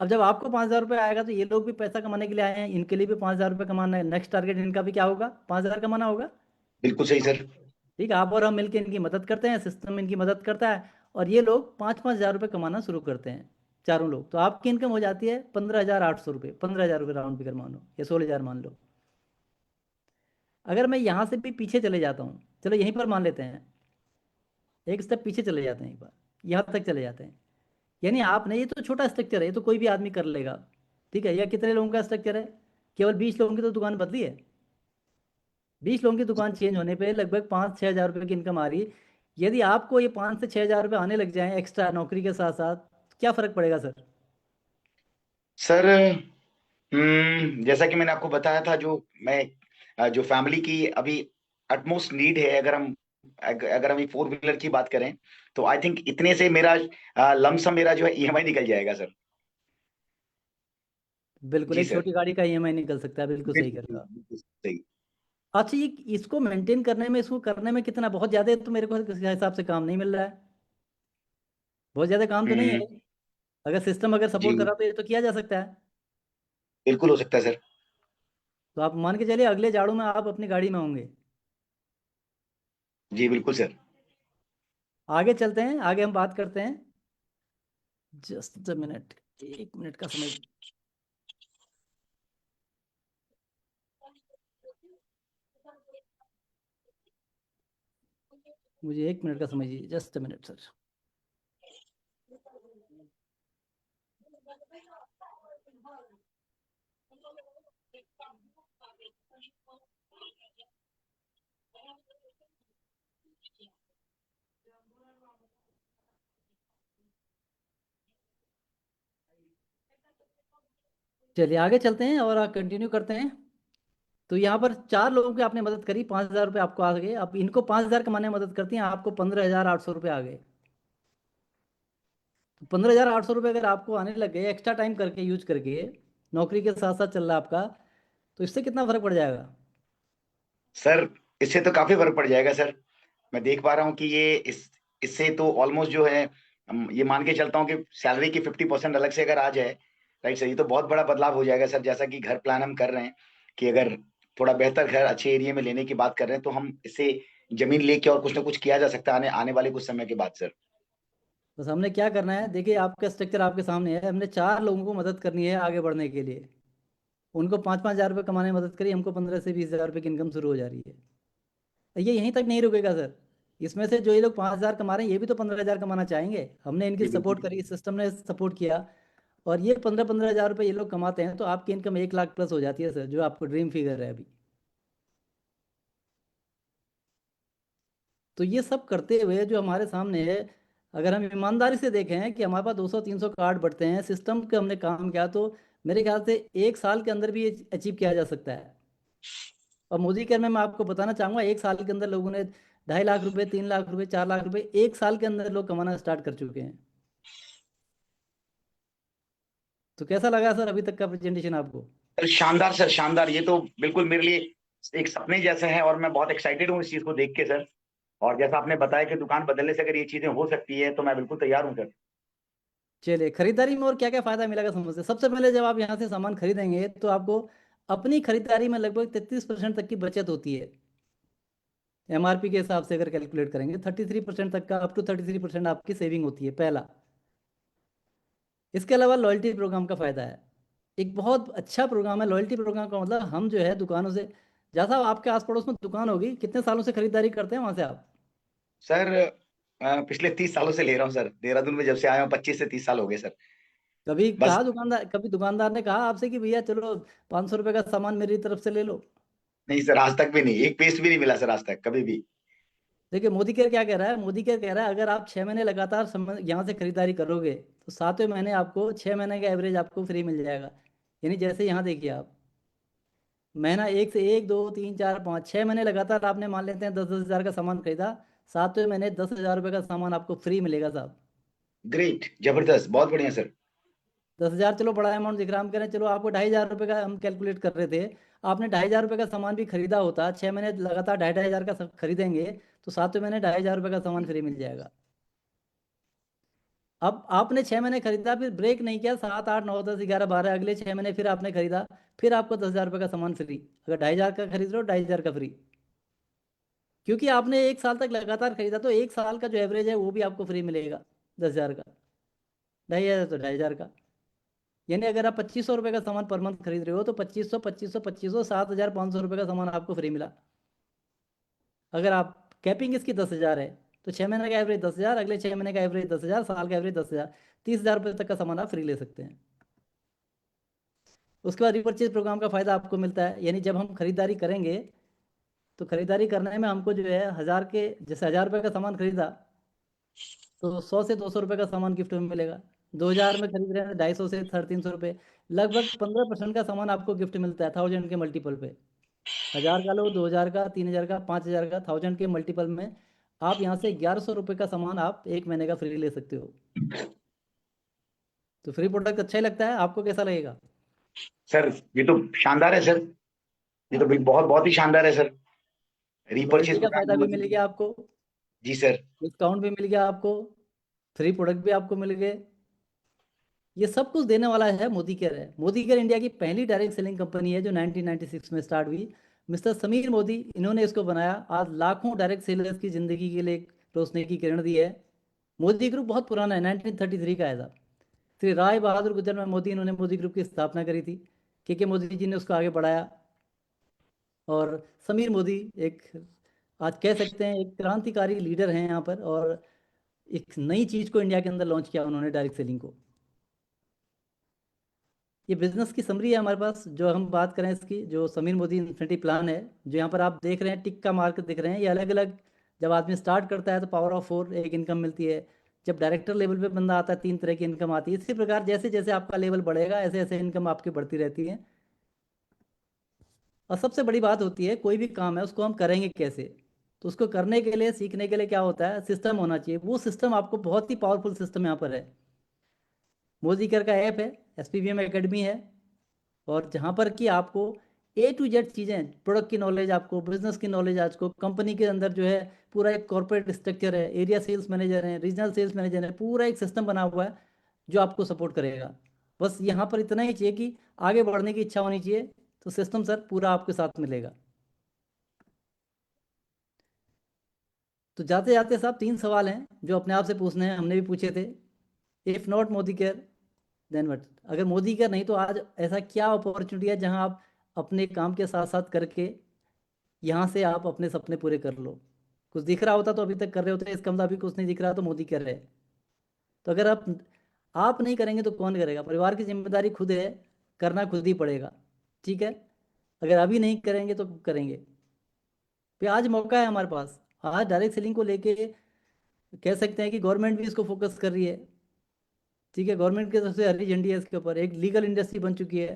अब जब आपको 5,000 रुपये आएगा तो ये लोग भी पैसा कमाने के लिए आए हैं, इनके लिए भी 5,000 रुपये कमाना है। नेक्स्ट टारगेट इनका भी क्या होगा? 5,000 कमाना होगा। बिल्कुल सही सर। ठीक है, आप और हम मिलकर इनकी मदद करते हैं, सिस्टम इनकी मदद करता है और ये लोग 5,000 रुपये कमाना शुरू करते हैं, चारों लोग। तो आपकी इनकम हो जाती है 15,800 रुपये, 15,000 रुपये राउंड फिगर मान लो, या 16,000 मान लो। अगर मैं यहाँ से भी पीछे चले जाता हूँ, चलो यहीं पर मान लेते हैं, एक स्टेप पीछे चले जाते हैं, एक बार यहाँ तक चले जाते हैं। यानी आपने, ये तो छोटा स्ट्रक्चर है, ये तो कोई भी आदमी कर लेगा, ठीक है। या कितने लोगों का स्ट्रक्चर है? केवल 20 लोगों की तो दुकान बदली है। 20 लोगों की दुकान चेंज होने पे लगभग 5-6 हज़ार रुपये की इनकम आ रही है। यदि आपको ये 5 से 6 हज़ार रुपये आने लग जाएं एक्स्ट्रा नौकरी के साथ साथ, क्या फ़र्क पड़ेगा सर? सर जैसा कि मैंने आपको बताया था, जो फैमिली की अभी अटमोस्ट नीड है, अगर हम 4 व्हीलर की बात करें, तो आई थिंक इतने से मेरा लमसम मेरा जो है ईएमआई निकल जाएगा सर। बिल्कुल, जी एक सर। छोटी गाड़ी का ईएमआई निकल सकता है, बिल्कुल सही कर बिल्कुल रहे हो आप। बिल्कुल सही। अच्छा, ये इसको मेंटेन करने में, इसको करने में कितना, बहुत ज़्यादा है तो मेरे को किसी हिसाब से काम नहीं मिल रहा है, बहुत ज़्यादा काम तो नहीं है। हम्म। अगर सिस्टम अगर जी सपोर्ट कर रहा तो ये तो किया जा सकता है। बिल्कुल हो सकता है सर। तो आप मान के चलिए अगले झाड़ू में आप अपनी गाड़ी में होंगे। जी बिल्कुल सर। आगे चलते हैं, आगे हम बात करते हैं। जस्ट अ मिनट, 1 मिनट का समय। मुझे 1 मिनट का समय दीजिए, जस्ट अ मिनट सर। चलिए आगे चलते हैं और कंटिन्यू करते हैं। तो यहाँ पर 4 लोगों की आपने मदद करी, 5,000 रुपये आपको आ गए। अब इनको 5,000 कमाने में मदद करती हैं, आपको 15,800 रुपये आ गए। तो 15,800 रुपये अगर आपको आने लग गए एक्स्ट्रा टाइम करके, यूज करके, नौकरी के साथ साथ चल रहा है आपका, तो इससे कितना फर्क पड़ जाएगा? सर इससे तो काफी फर्क पड़ जाएगा सर। मैं देख पा रहा हूँ कि इससे तो ऑलमोस्ट जो है, ये मान के चलता हूँ कि सैलरी की 50% अलग से अगर आ जाए, राइट सर, ये तो बहुत बड़ा बदलाव हो जाएगा सर। जैसा कि घर प्लान हम कर रहे हैं कि अगर थोड़ा बेहतर घर अच्छे एरिया में लेने की बात कर रहे हैं, तो हम इससे जमीन लेके और कुछ ना कुछ किया जा सकता है आने वाले कुछ समय के बाद सर। बस हमने क्या करना है, देखिए आपका स्ट्रक्चर आपके सामने है, हमने 4 लोगों को मदद करनी है आगे बढ़ने के लिए। उनको 5-5 हज़ार रुपये कमाने में मदद करी, हमको 15 से 20 हज़ार रुपये की इनकम शुरू हो जा रही है। ये यहीं तक नहीं रुकेगा सर, इसमें से जो ये लोग 5,000 कमा रहे हैं, ये भी तो 15,000 कमाना चाहेंगे। हमने इनकी जी सपोर्ट बिल्कुल। करी, सिस्टम ने सपोर्ट किया, और ये 15-15 हज़ार रुपये ये लोग कमाते हैं, तो आपकी इनकम 1,00,000 प्लस हो जाती है सर, जो आपको ड्रीम फिगर है अभी। तो ये सब करते हुए जो हमारे सामने है, अगर हम ईमानदारी से देखें कि हमारे पास 200-300 कार्ड बढ़ते हैं, सिस्टम के हमने काम किया, तो मेरे ख्याल से 1 साल के अंदर भी ये अचीव किया जा सकता है। और मोदी केयर में मैं आपको बताना चाहूँगा, 1 साल के अंदर लोगों ने 2.5 लाख रुपए, 3 लाख रुपए, 4 लाख रुपए 1 साल के अंदर लोग कमाना स्टार्ट कर चुके हैं। तो कैसा लगा सर अभी तक का प्रेजेंटेशन आपको? सर शानदार सर, शानदार। ये तो बिल्कुल मेरे लिए एक सपने जैसा है और मैं बहुत एक्साइटेड हूँ इस चीज को देख के सर। और जैसा आपने बताया कि दुकान बदलने से अगर ये चीजें हो सकती है, तो मैं बिल्कुल तैयार हूँ सर। चलिए, खरीदारी में और क्या क्या फ़ायदा मिलेगा समझते हैं। सबसे पहले जब आप यहाँ से सामान खरीदेंगे तो आपको अपनी खरीदारी में लगभग 33% तक की बचत होती है। एमआरपी के हिसाब से अगर कैलकुलेट करेंगे 33% तक का, अप टू 33% आपकी सेविंग होती है, पहला। इसके अलावा लॉयल्टी प्रोग्राम का फ़ायदा है, एक बहुत अच्छा प्रोग्राम है लॉयल्टी प्रोग्राम का। मतलब हम जो है दुकानों से, जैसा आपके आस पड़ोस में दुकान होगी, कितने सालों से खरीदारी करते हैं वहाँ से आप? सर पिछले 30 सालों से ले रहा हूँ सर। देहरादून में जब से आया हूँ 25 से 30 साल हो गए सर। कभी बस कहा दुकानदार ने कहा आपसे कि भैया चलो 500 रुपए का सामान मेरी तरफ से ले लो? नहीं सर, आज तक भी नहीं, एक पेस्ट भी नहीं मिला सर आज तक कभी भी। देखिए मोदी केयर क्या कह रहा है, मोदी केयर कह रहा है अगर आप 6 महीने लगातार यहाँ से खरीदारी करोगे तो 7वें महीने आपको 6 महीने का एवरेज आपको फ्री मिल जाएगा। यानी जैसे यहाँ देखिए आप, महीना एक से एक, 2, 3, 4, 5, 6 महीने लगातार आपने मान लेते हैं 10-10 हज़ार का सामान खरीदा, 7वें महीने 10 हज़ार रुपये का सामान आपको फ्री मिलेगा साहब। ग्रेट, जबरदस्त, बहुत बढ़िया सर। 10 हज़ार चलो बड़ा अमाउंट दिख रहा है, हम कह रहे हैं चलो आपको 2,500 रुपये का हम कैलकुलेट कर रहे थे। आपने 2,500 रुपये का सामान भी खरीदा होता, 6 महीने लगातार 2,500 का खरीदेंगे तो 7वें महीने 2,500 रुपये का सामान फ्री मिल जाएगा। अब आपने 6 महीने खरीदा, फिर ब्रेक नहीं किया, 7, 8, 9, 10, 11, 12 अगले 6 महीने फिर आपने खरीदा, फिर आपको 10,000 रुपये का सामान फ्री। अगर 2,500 का खरीद रहे हो 2,500 का फ्री, क्योंकि आपने 1 साल तक लगातार खरीदा तो 1 साल का जो एवरेज है वो भी आपको फ्री मिलेगा 10,000 का। 2,500 तो 2,500 का, यानी अगर आप 2,500 रुपये का सामान पर मंथ खरीद रहे हो तो 2,500, 2,500, 2,500, 7,500 रुपये का सामान आपको फ्री मिला। अगर आप कैपिंग इसकी 10,000 है तो 6 महीने का एवरेज 10,000, अगले 6 महीने का एवरेज 10,000, साल का एवरेज 10,000, 30,000 रुपये तक का सामान आप फ्री ले सकते हैं। उसके बाद रिपर्चेज प्रोग्राम का फ़ायदा आपको मिलता है, यानी जब हम खरीदारी करेंगे तो खरीदारी करने में हमको जो है 1,000 के, जैसे 1,000 रुपये का सामान खरीदा तो 100 से 200 रुपये का सामान गिफ्ट में मिलेगा। 2,000 में खरीद रहे हैं 250 से 350 रुपये, लगभग 15% का सामान आपको गिफ्ट मिलता है 1000 के मल्टीपल पे। 1,000 का लो, 2,000 का, 3,000 का, 5,000 का, 1000 के मल्टीपल में आप यहाँ से 1,100 रुपये का सामान आप 1 महीने का फ्री ले सकते हो। तो फ्री प्रोडक्ट अच्छा ही लगता है, आपको कैसा लगेगा? सर ये तो शानदार है सर, ये तो बहुत बहुत ही शानदार है सर। लॉयल्टी रीपर्चेज का फ़ायदा भी प्रोग्राम। मिल गया आपको, जी सर। डिस्काउंट भी मिल गया आपको, फ्री प्रोडक्ट भी आपको मिल गए। ये सब कुछ देने वाला है मोदी केयर है। मोदी केयर इंडिया की पहली डायरेक्ट सेलिंग कंपनी है जो 1996 में स्टार्ट हुई। मिस्टर समीर मोदी, इन्होंने इसको बनाया। आज लाखों डायरेक्ट सेलर्स की ज़िंदगी के लिए एक रोशनी की किरण दी है। मोदी ग्रुप बहुत पुराना है, 1933 का है साहब। श्री राय बहादुर गुजर मोदी, इन्होंने मोदी ग्रुप की स्थापना करी थी, के मोदी जी ने उसको आगे बढ़ाया। और समीर मोदी एक, आज कह सकते हैं एक क्रांतिकारी लीडर हैं यहाँ पर, और एक नई चीज़ को इंडिया के अंदर लॉन्च किया उन्होंने, डायरेक्ट सेलिंग को। ये बिजनेस की समरी है हमारे पास। जो हम बात करें इसकी, जो समीर मोदी इन्फिनिटी प्लान है, जो यहाँ पर आप देख रहे हैं टिक का मार्क दिख रहे हैं, ये अलग अलग, जब आदमी स्टार्ट करता है तो पावर ऑफ 4 एक इनकम मिलती है। जब डायरेक्टर लेवल पे बंदा आता है 3 तरह की इनकम आती है। इसी प्रकार जैसे जैसे आपका लेवल बढ़ेगा ऐसे ऐसे इनकम आपकी बढ़ती रहती है। और सबसे बड़ी बात होती है, कोई भी काम है उसको हम करेंगे कैसे, तो उसको करने के लिए, सीखने के लिए क्या होता है, सिस्टम होना चाहिए। वो सिस्टम आपको, बहुत ही पावरफुल सिस्टम यहाँ पर है। मोदी केयर का ऐप है, SPVM एकेडमी है, और जहाँ पर कि आपको A to Z चीज़ें, प्रोडक्ट की नॉलेज, आपको बिजनेस की नॉलेज, आज को कंपनी के अंदर जो है पूरा एक कॉर्पोरेट स्ट्रक्चर है, एरिया सेल्स मैनेजर हैं, रीजनल सेल्स मैनेजर हैं, पूरा एक सिस्टम बना हुआ है जो आपको सपोर्ट करेगा। बस यहाँ पर इतना ही चाहिए कि आगे बढ़ने की इच्छा होनी चाहिए, तो सिस्टम सर पूरा आपके साथ मिलेगा। तो जाते जाते साहब 3 सवाल हैं जो अपने आप से पूछने हैं, हमने भी पूछे थे। If not Modi care then what? अगर मोदी केयर नहीं तो आज ऐसा क्या अपॉर्चुनिटी है जहां आप अपने काम के साथ साथ करके यहाँ से आप अपने सपने पूरे कर लो? कुछ दिख रहा होता तो अभी तक कर रहे होते, इसका मतलब अभी कुछ नहीं दिख रहा तो मोदी कर रहे हैं। तो अगर आप नहीं करेंगे तो कौन करेगा? परिवार की जिम्मेदारी खुद है, करना खुद ही पड़ेगा, ठीक है? अगर अभी नहीं करेंगे तो करेंगे। फिर आज मौका है हमारे पास। आज डायरेक्ट सेलिंग को लेके कह सकते हैं कि गवर्नमेंट भी इसको फोकस कर रही है, ठीक है? गवर्नमेंट की तरफ से हरी झंडी है इसके ऊपर, एक लीगल इंडस्ट्री बन चुकी है।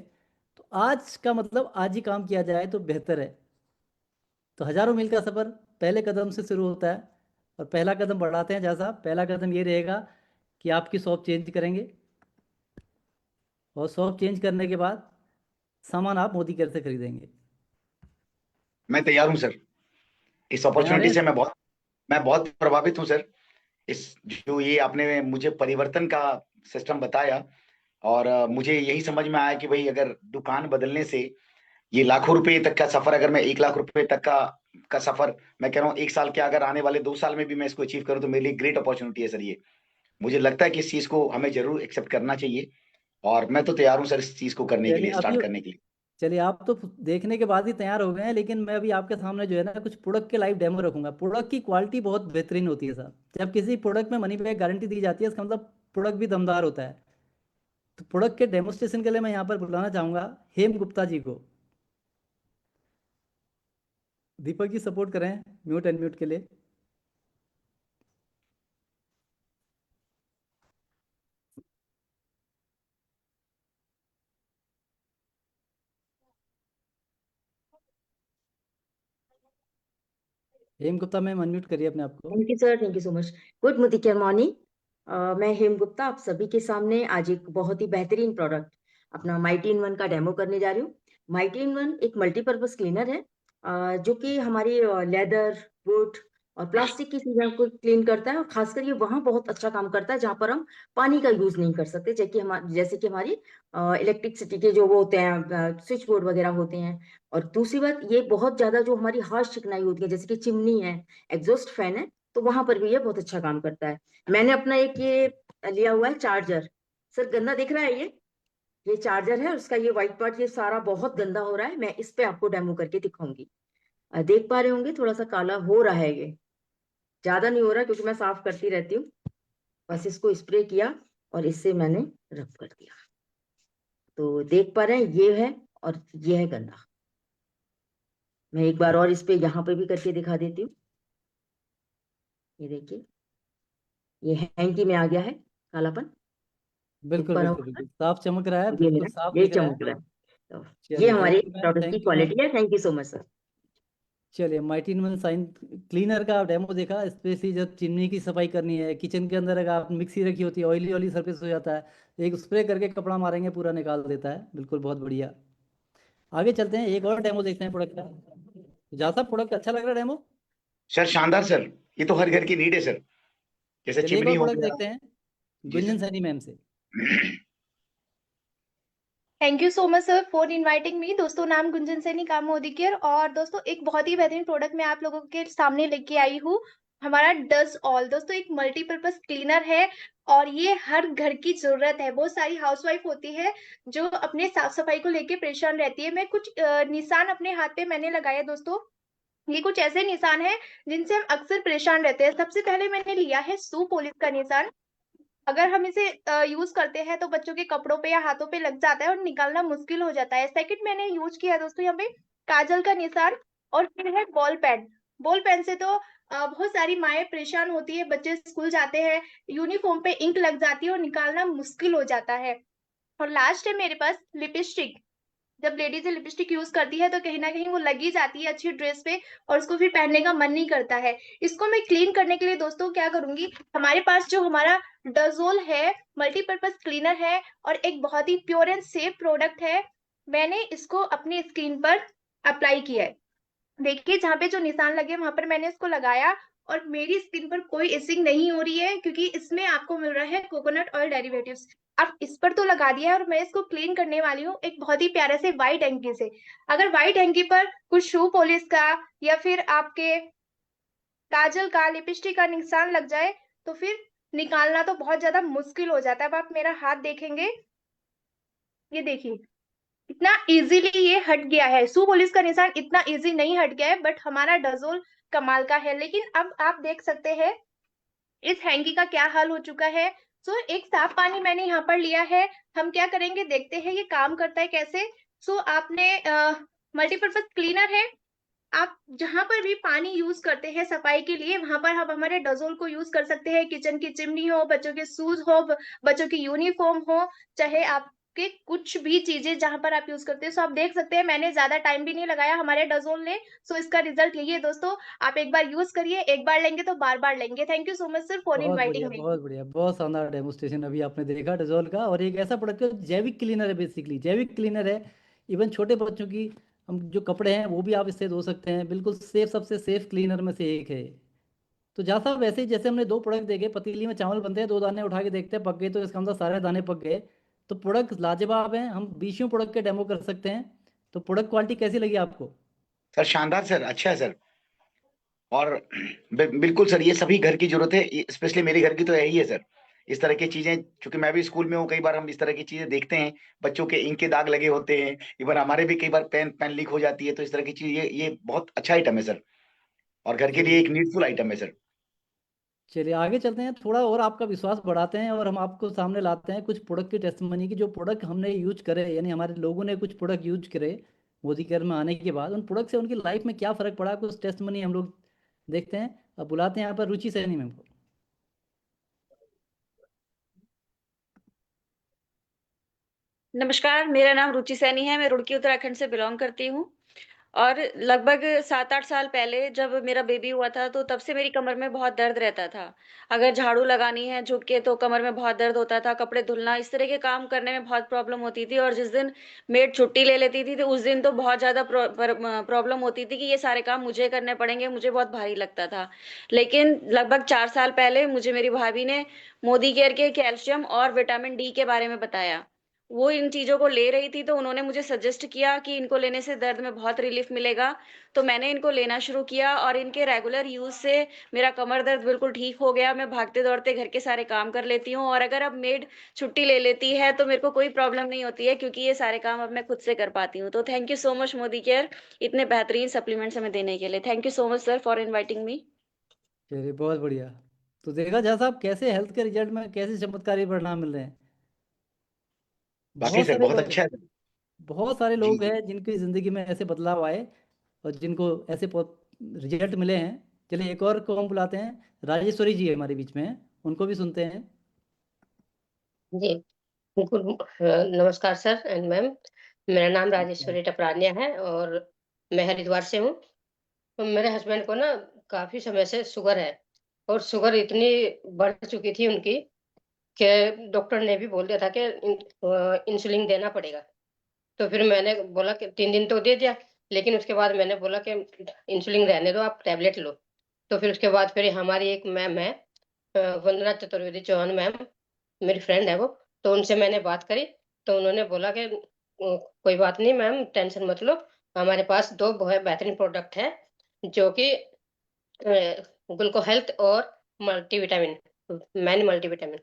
तो आज का मतलब आज ही काम किया जाए तो बेहतर है। तो हजारों मील का सफ़र पहले कदम से शुरू होता है, और पहला कदम बढ़ाते हैं। जैसा पहला कदम ये रहेगा कि आपकी शॉप चेंज करेंगे, और शॉप चेंज करने के बाद सामान आप मोदी केयर से खरीदेंगे। मैं तैयार हूँ सर। इस तैयार अपॉर्चुनिटी हैं? से मैं बहुत प्रभावित हूँ सर। इस जो ये आपने मुझे परिवर्तन का सिस्टम बताया, और मुझे यही समझ में आया कि भाई अगर दुकान बदलने से ये लाखों रुपए तक का सफर, अगर मैं 1 लाख रुपए तक का सफर, मैं कह रहा हूँ 1 साल के, अगर आने वाले 2 साल में भी मैं इसको अचीव करूँ तो मेरे लिए ग्रेट अपॉर्चुनिटी है सर। ये मुझे लगता है कि इस चीज को हमें जरूर एक्सेप्ट करना चाहिए, और मैं तो तैयार हूँ सर इस चीज को करने के यानी लिए, अभी स्टार्ट करने के लिए। चलिए, आप तो देखने के बाद ही तैयार हो गए हैं, लेकिन मैं अभी आपके सामने जो है ना कुछ प्रोडक्ट के लाइव डेमो रखूंगा। प्रोडक्ट की क्वालिटी बहुत बेहतरीन होती है साहब। जब किसी प्रोडक्ट में मनी बैक गारंटी दी जाती है, इसका मतलब प्रोडक्ट भी दमदार होता है। तो प्रोडक्ट के डेमोस्ट्रेशन के लिए मैं यहाँ पर बुलाना चाहूंगा हेम गुप्ता जी को। दीपक जी सपोर्ट करें म्यूट अनम्यूट के लिए। हेम गुप्ता मैम अनम्यूट करिए अपने आप को। Thank you sir, thank you so much. Good मुदिक्यर मॉर्निंग। मैं हेम गुप्ता आप सभी के सामने आज एक बहुत ही बेहतरीन प्रोडक्ट अपना माइटी इन वन का डेमो करने जा रही हूँ। माइटी इन वन एक मल्टीपर्पज क्लीनर है, जो कि हमारी लेदर, वुड और प्लास्टिक की चीजों को क्लीन करता है, और खासकर ये वहां बहुत अच्छा काम करता है जहां पर हम पानी का यूज नहीं कर सकते, जैसे कि हमारी इलेक्ट्रिसिटी के जो वो होते हैं, स्विच बोर्ड वगैरह होते हैं। और दूसरी बात, ये बहुत ज्यादा जो हमारी हार्श चिकनाई होती है, जैसे कि चिमनी है, एग्जॉस्ट फैन है, तो वहां पर भी ये बहुत अच्छा काम करता है। मैंने अपना एक ये लिया हुआ है चार्जर। सर गंदा दिख रहा है ये चार्जर है, उसका ये व्हाइट पार्ट ये सारा बहुत गंदा हो रहा है। मैं इस पे आपको डेमो करके दिखाऊंगी। देख पा रहे होंगे थोड़ा सा काला हो रहा है, ये ज्यादा नहीं हो रहा क्योंकि मैं साफ करती रहती हूँ। बस इसको स्प्रे किया और इससे मैंने रब कर दिया, तो देख पा रहे हैं ये है, और ये है गंदा। मैं एक बार और इस पे यहाँ पे भी करके दिखा देती हूँ। ये देखिए, ये हैंकी में आ गया है कालापन, देख बिल्कुल पा रहा बिल्कुल हूँ। बिल्कुल साफ चमक रहा है, ये बिल्कुल मेरा साफ ये दिख रहा है। चमक रहा है। तो ये चलिए हमारे थैंक यू मैम, प्रोडक्ट की थैंक यू मैम। क्वालिटी है। Thank you so much sir. चलिए माइटी इन साइन क्लीनर का डेमो देखा। स्पेशली जब चिमनी की सफाई करनी है, किचन के अंदर अगर आप मिक्सी रखी होती है, ऑयली ऑयली सरफेस हो जाता है, एक स्प्रे करके कपड़ा मारेंगे पूरा निकाल देता है। बिल्कुल बहुत बढ़िया। आगे चलते हैं, एक और डेमो देखते हैं प्रोडक्ट का। जहाँ साहब प्रोडक्ट अच्छा लग रहा है डेमो। सर शानदार सर, ये तो हर घर की नीड है सर, जैसे चलिए एक चिमनी और हो प्रोडक्ट गया। देखते हैं जी गुंजन सर। सैनी मैम से। Thank you so much sir for inviting me. दोस्तों नाम गुंजन सैनी कामोदी केयर, और दोस्तों एक बहुत ही बेहतरीन प्रोडक्ट मैं आप लोगों के सामने लेके आई हूँ। हमारा डज ऑल दोस्तों एक मल्टीपर्पज क्लीनर है, और ये हर घर की जरूरत है। बहुत सारी हाउसवाइफ होती है जो अपने साफ सफाई को लेके परेशान रहती है। मैं कुछ निशान अपने हाथ पे मैंने लगाया दोस्तों। ये कुछ ऐसे निशान है जिनसे हम अक्सर परेशान रहते हैं। सबसे पहले मैंने लिया है शू पॉलिश का निशान। अगर हम इसे यूज करते हैं तो बच्चों के कपड़ों पे या हाथों पे लग जाता है और निकालना मुश्किल हो जाता है। सेकंड मैंने यूज किया है दोस्तों यहाँ पे काजल का निशान, और फिर है बॉल पेन। बॉल पेन से तो बहुत सारी माएं परेशान होती है, बच्चे स्कूल जाते हैं, यूनिफॉर्म पे इंक लग जाती है और निकालना मुश्किल हो जाता है। और लास्ट है मेरे पास लिपस्टिक। जब लेडीज लिपस्टिक यूज करती है तो कहीं ना कहीं वो लगी जाती है अच्छी ड्रेस पे, और उसको फिर पहनने का मन नहीं करता है। इसको मैं क्लीन करने के लिए दोस्तों क्या करूंगी, हमारे पास जो हमारा डजोल है मल्टीपर्पज क्लीनर है, और एक बहुत ही प्योर एंड सेफ प्रोडक्ट है। मैंने इसको अपनी स्किन पर अप्लाई किया है। देखिए जहाँ पे जो निशान लगे वहां पर मैंने इसको लगाया, और मेरी स्किन पर कोई इचिंग नहीं हो रही है, क्योंकि इसमें आपको मिल रहा है कोकोनट ऑयल डेरिवेटिव्स। अब इस पर तो लगा दिया है, और मैं इसको क्लीन करने वाली हूँ एक बहुत ही प्यारे से व्हाइट हैंकी से। अगर व्हाइट हैंकी पर कुछ शू पॉलिश का या फिर आपके काजल का लिपस्टिक का निशान लग जाए तो फिर निकालना तो बहुत ज्यादा मुश्किल हो जाता है। अब आप मेरा हाथ देखेंगे, ये देखिए इतना इजीली ये हट गया है। शू पॉलिश का निशान इतना इजी नहीं हट गया है, बट हमारा डजोल कमाल का है। लेकिन अब आप देख सकते हैं इस हैंकी का क्या हाल हो चुका है। सो एक साफ पानी मैंने यहाँ पर लिया है। हम क्या करेंगे देखते हैं ये काम करता है कैसे। सो आपने मल्टीपर्पज क्लीनर है, आप जहां पर भी पानी यूज करते हैं सफाई के लिए वहां पर आप हमारे डजोल को यूज कर सकते हैं। किचन की चिमनी हो, बच्चों के शूज हो, बच्चों की यूनिफॉर्म हो, चाहे आपके कुछ भी चीजें जहां पर आप यूज करते हैं। सो आप देख सकते हैं मैंने ज्यादा टाइम भी नहीं लगाया हमारे डजोल ने। सो इसका रिजल्ट यही है दोस्तों, आप एक बार यूज करिए, एक बार लेंगे तो बार बार लेंगे। Thank you so much sir for बहुत बढ़िया इनवाइटिंग मी। बहुत बढ़िया, बहुत शानदार डेमोस्ट्रेशन अभी आपने देखा डजोल का। और एक ऐसा प्रोडक्ट है जैविक क्लीनर है, बेसिकली जैविक क्लीनर है। इवन छोटे बच्चों की हम जो कपड़े हैं वो भी आप इससे धो सकते हैं। बिल्कुल सेफ, सबसे सेफ क्लीनर में से एक है। तो जहाँ साहब वैसे ही जैसे हमने दो प्रोडक्ट देखे, पतीली में चावल बनते हैं, दो दाने उठा के देखते हैं पक गए, तो इसका मतलब सारे दाने पक गए। तो प्रोडक्ट लाजवाब हैं, हम 20 प्रोडक्ट के डेमो कर सकते हैं। तो प्रोडक्ट क्वालिटी कैसी लगी आपको। सर शानदार सर, अच्छा है सर। और बिल्कुल सर, ये सभी घर की जरूरत है, स्पेशली मेरे घर की तो है ही है सर। इस तरह की चीजें, क्योंकि मैं भी स्कूल में हूँ, कई बार हम इस तरह की चीजें देखते हैं, बच्चों के इंक के दाग लगे होते हैं, इवन हमारे भी कई बार पेन लीक हो जाती है। तो इस तरह की चीज, ये बहुत अच्छा आइटम है सर, और घर के लिए एक नीडफुल आइटम है सर। चलिए आगे चलते हैं, थोड़ा और आपका विश्वास बढ़ाते हैं और हम आपको सामने लाते हैं कुछ प्रोडक्ट की टेस्टिमनी की, जो प्रोडक्ट हमने यूज करे, यानी हमारे लोगों ने कुछ प्रोडक्ट यूज करे मोदी केयर में आने के बाद, उन प्रोडक्ट से उनकी लाइफ में क्या फ़र्क पड़ा, कुछ टेस्टिमनी हम लोग देखते हैं। अब बुलाते हैं यहाँ पर रुचि सैनी मैम को। नमस्कार, मेरा नाम रुचि सैनी है। मैं रुड़की उत्तराखंड से बिलोंग करती हूँ और लगभग 7-8 साल पहले जब मेरा बेबी हुआ था, तो तब से मेरी कमर में बहुत दर्द रहता था। अगर झाड़ू लगानी है झुक के तो कमर में बहुत दर्द होता था, कपड़े धुलना, इस तरह के काम करने में बहुत प्रॉब्लम होती थी और जिस दिन मेड छुट्टी ले लेती थी, तो उस दिन तो बहुत ज़्यादा प्रॉब्लम होती थी कि ये सारे काम मुझे करने पड़ेंगे, मुझे बहुत भारी लगता था। लेकिन लगभग 4 साल पहले मुझे मेरी भाभी ने मोदी केयर के कैल्शियम और विटामिन डी के बारे में बताया। वो इन चीज़ों को ले रही थी, तो उन्होंने मुझे सजेस्ट किया कि इनको लेने से दर्द में बहुत रिलीफ मिलेगा। तो मैंने इनको लेना शुरू किया और इनके रेगुलर यूज़ से मेरा कमर दर्द बिल्कुल ठीक हो गया। मैं भागते-दौड़ते घर के सारे काम कर लेती हूँ और अगर अब मेड छुट्टी ले लेती है, तो मेरे को कोई प्रॉब्लम नहीं होती है क्योंकि ये सारे काम अब मैं खुद से कर पाती हूँ। तो thank you so much Modi care, इतने बेहतरीन सप्लीमेंट्स हमें देने के लिए। Thank you so much sir for inviting me. चलिए बहुत बढ़िया। तो देखा जा साहब कैसे हेल्थ के रिजल्ट में कैसे चमत्कारी परिणाम मिल रहे हैं। वाकई बहुत सर, सारे बहुत लोग अच्छा है। बहुत सारे जी लोग हैं जिनकी ज़िंदगी में ऐसे बदलाव आए और जिनको ऐसे रिजल्ट मिले हैं। चलिए एक और को हम बुलाते हैं, राजेश्वरी जी हमारे बीच में हैं, उनको भी सुनते हैं। जी, नमस्कार सर एंड मैम। मेरा नाम राजेश्वरी टपरानिया है और मैं हरिद्वार से हूँ। तो मेरे हस्बैंड को ना काफ़ी समय से शुगर है और शुगर इतनी बढ़ चुकी थी उनकी कि डॉक्टर ने भी बोल दिया था कि इंसुलिन देना पड़ेगा। तो फिर मैंने बोला कि 3 दिन तो दे दिया, लेकिन उसके बाद मैंने बोला कि इंसुलिन रहने दो, आप टैबलेट लो। तो फिर उसके बाद फिर हमारी एक मैम है, वंदना चतुर्वेदी चौहान मैम, मेरी फ्रेंड है वो। तो उनसे मैंने बात करी, तो उन्होंने बोला कि कोई बात नहीं मैम, टेंशन मत लो, हमारे पास 2 बहुत बेहतरीन प्रोडक्ट है जो कि ग्लूको हेल्थ और मल्टीविटामिन, मैन मल्टीविटामिन।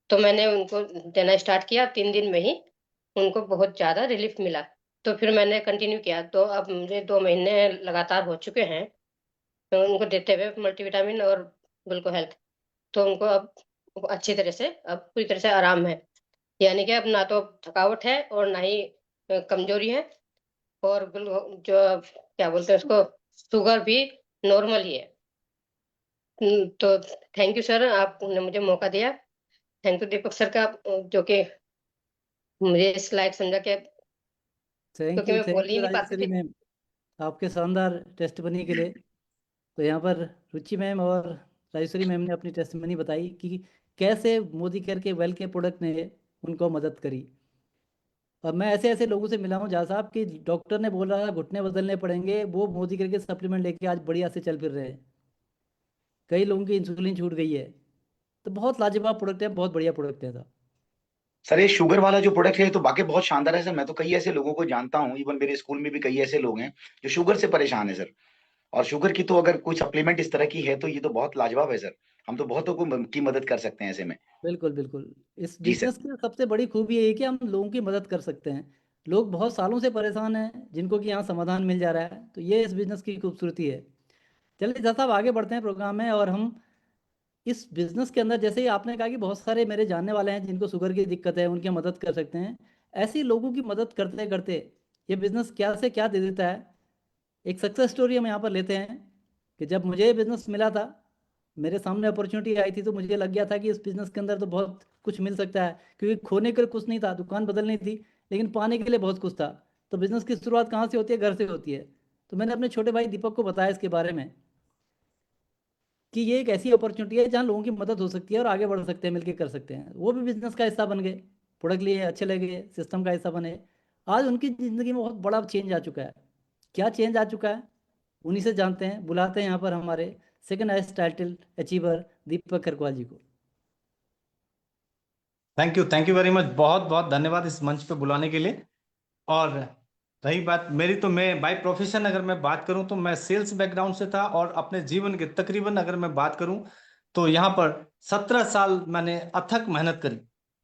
तो मैंने उनको देना स्टार्ट किया, 3 दिन में ही उनको बहुत ज़्यादा रिलीफ मिला। तो फिर मैंने कंटिन्यू किया, तो अब मुझे 2 महीने लगातार हो चुके हैं तो उनको देते हुए मल्टीविटामिन और ग्लूको हेल्थ। तो उनको अब अच्छी तरह से, अब पूरी तरह से आराम है। यानी कि अब ना तो थकावट है और ना ही कमजोरी है, और जो क्या बोलते हैं उसको, शुगर भी नॉर्मल ही है। तो थैंक यू सर, आपने मुझे मौका दिया। थैंक यू दीपक सर का, जो कि मुझे इस लायक समझा कि क्योंकि मैं बोल थैंक ही यू नहीं पाती राजेश्वरी थी। मैम आपके शानदार टेस्टमनी के लिए। तो यहाँ पर रुचि मैम और राजेश्वरी मैम ने अपनी टेस्टमनी बताई कि कैसे मोदी केयर के वेल के प्रोडक्ट ने उनको मदद करी। और मैं ऐसे ऐसे लोगों से मिला हूँ जहाँ साहब कि डॉक्टर ने बोला घुटने बदलने पड़ेंगे, वो मोदी केयर के सप्लीमेंट लेके आज बढ़िया से चल फिर रहे हैं। कई लोगों की इंसुलिन छूट गई है। तो बहुत लाजवाब प्रोडक्ट है, बहुत बढ़िया प्रोडक्ट है साहब। सर, ये शुगर वाला जो प्रोडक्ट है ये तो वाकई बहुत शानदार है सर। मैं तो कई ऐसे लोगों को जानता हूँ, इवन मेरे स्कूल में भी कई ऐसे लोग हैं जो शुगर से परेशान है सर। और शुगर की तो अगर कोई सप्लीमेंट इस तरह की है तो ये तो बहुत लाजवाब है सर। हम तो बहुतों की मदद कर सकते हैं ऐसे में। बिल्कुल बिल्कुल। इस जी सर। बिजनेस की सबसे बड़ी खूबी ये है कि हम लोगों की मदद कर सकते हैं। लोग बहुत सालों से परेशान हैं जिनको कि यहाँ समाधान मिल जा रहा है, तो ये इस बिजनेस की खूबसूरती है। चलिए जैसा साहब आगे बढ़ते हैं प्रोग्राम में, और हम इस बिजनेस के अंदर, जैसे ही आपने कहा कि बहुत सारे मेरे जानने वाले हैं जिनको शुगर की दिक्कत है, उनकी मदद कर सकते हैं। ऐसी लोगों की मदद करते करते ये बिजनेस क्या से क्या दे देता है। एक सक्सेस स्टोरी हम यहाँ पर लेते हैं कि जब मुझे ये बिजनेस मिला था, मेरे सामने अपॉर्चुनिटी आई थी, तो मुझे लग गया था कि इस बिजनेस के अंदर तो बहुत कुछ मिल सकता है, क्योंकि खोने के लिए कुछ नहीं था, दुकान बदलनी थी, लेकिन पाने के लिए बहुत कुछ था। तो बिजनेस की शुरुआत कहाँ से होती है? घर से होती है। तो मैंने अपने छोटे भाई दीपक को बताया इसके बारे में कि ये एक ऐसी अपॉर्चुनिटी है जहाँ लोगों की मदद हो सकती है और आगे बढ़ सकते हैं, मिलकर कर सकते हैं। वो भी बिजनेस का हिस्सा बन गए, प्रोडक्ट लिए, अच्छे लगे, सिस्टम का हिस्सा बने। आज उनकी ज़िंदगी में बहुत बड़ा चेंज आ चुका है। क्या चेंज आ चुका है उन्हीं से जानते हैं। बुलाते हैं यहाँ पर हमारे सेकंड हाईएस्ट टाइटल अचीवर दीपक खरकवाल जी को। थैंक यू वेरी मच, बहुत बहुत धन्यवाद इस मंच पे बुलाने के लिए। और रही बात मेरी, तो मैं बाय प्रोफेशन अगर मैं बात करूं तो मैं सेल्स बैकग्राउंड से था, और अपने जीवन के तकरीबन अगर मैं बात करूं तो यहाँ पर 17 साल मैंने अथक मेहनत करी,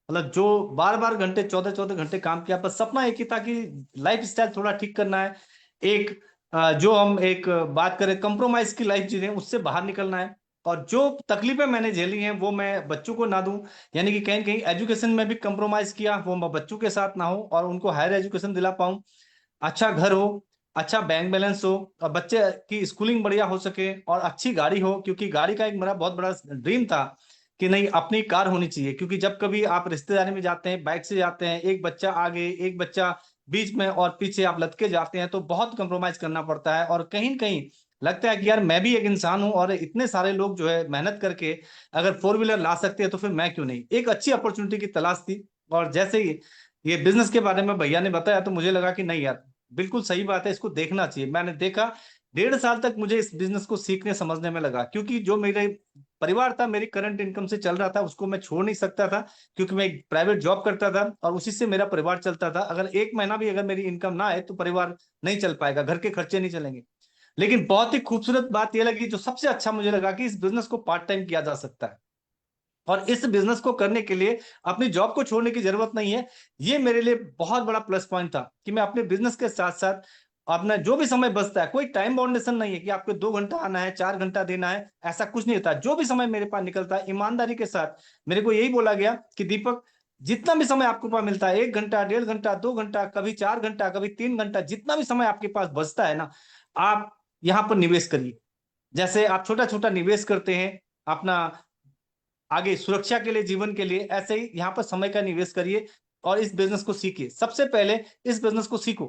मतलब जो बार बार घंटे 14-14 घंटे काम किया, पर सपना एक ही था कि लाइफ स्टाइल थोड़ा ठीक करना है, एक जो हम एक बात करें कंप्रोमाइज की लाइफ जी रहे हैं उससे बाहर निकलना है, और जो तकलीफें मैंने झेली हैं वो मैं बच्चों को ना दूं, यानी कि कहीं कहीं एजुकेशन में भी कंप्रोमाइज किया, वो मैं बच्चों के साथ ना हो और उनको हायर एजुकेशन दिला पाऊं, अच्छा घर हो, अच्छा बैंक बैलेंस हो, और बच्चे की स्कूलिंग बढ़िया हो सके, और अच्छी गाड़ी हो, क्योंकि गाड़ी का एक मेरा बहुत बड़ा ड्रीम था कि नहीं अपनी कार होनी चाहिए, क्योंकि जब कभी आप रिश्तेदारी में जाते हैं बाइक से जाते हैं, एक बच्चा आगे एक बच्चा बीच में और पीछे आप लटके जाते हैं, तो बहुत कंप्रोमाइज करना पड़ता है, और कहीं न कहीं लगता है कि यार मैं भी एक इंसान हूं और इतने सारे लोग जो है मेहनत करके अगर 4 व्हीलर ला सकते हैं तो फिर मैं क्यों नहीं। एक अच्छी अपॉर्चुनिटी की तलाश थी, और जैसे ही ये बिजनेस के बारे में भैया ने बताया तो मुझे लगा कि नहीं यार बिल्कुल सही बात है, इसको देखना चाहिए। मैंने देखा, 1.5 साल तक मुझे इस बिजनेस को सीखने समझने में लगा, क्योंकि जो मेरे परिवार था मेरी करंट इनकम से चल रहा था उसको मैं छोड़ नहीं सकता था, क्योंकि मैं एक प्राइवेट जॉब करता था और उसी से मेरा परिवार चलता था। अगर 1 महीना भी अगर मेरी इनकम ना आए तो परिवार नहीं चल पाएगा, घर के खर्चे नहीं चलेंगे। लेकिन बहुत ही खूबसूरत बात यह लगी, जो सबसे अच्छा मुझे लगा, कि इस बिजनेस को पार्ट टाइम किया जा सकता है, और इस बिजनेस को करने के लिए अपनी जॉब को छोड़ने की जरूरत नहीं है। ये मेरे लिए बहुत बड़ा प्लस पॉइंट था कि मैं अपने बिजनेस के साथ साथ अपना जो भी समय बचता है, कोई टाइम बाउंडेशन नहीं है कि आपको 2 घंटा आना है 4 घंटा देना है, ऐसा कुछ नहीं होता। जो भी समय मेरे पास निकलता है ईमानदारी के साथ मेरे को यही बोला गया कि दीपक जितना भी समय आपके पास मिलता है, 1 घंटा 1.5 घंटा 2 घंटा कभी 4 घंटा कभी 3 घंटा, जितना भी समय आपके पास बचता है ना, आप यहाँ पर निवेश करिए। जैसे आप छोटा छोटा निवेश करते हैं अपना आगे सुरक्षा के लिए, जीवन के लिए, ऐसे ही यहाँ पर समय का निवेश करिए और इस बिजनेस को सीखिए। सबसे पहले इस बिजनेस को सीखो,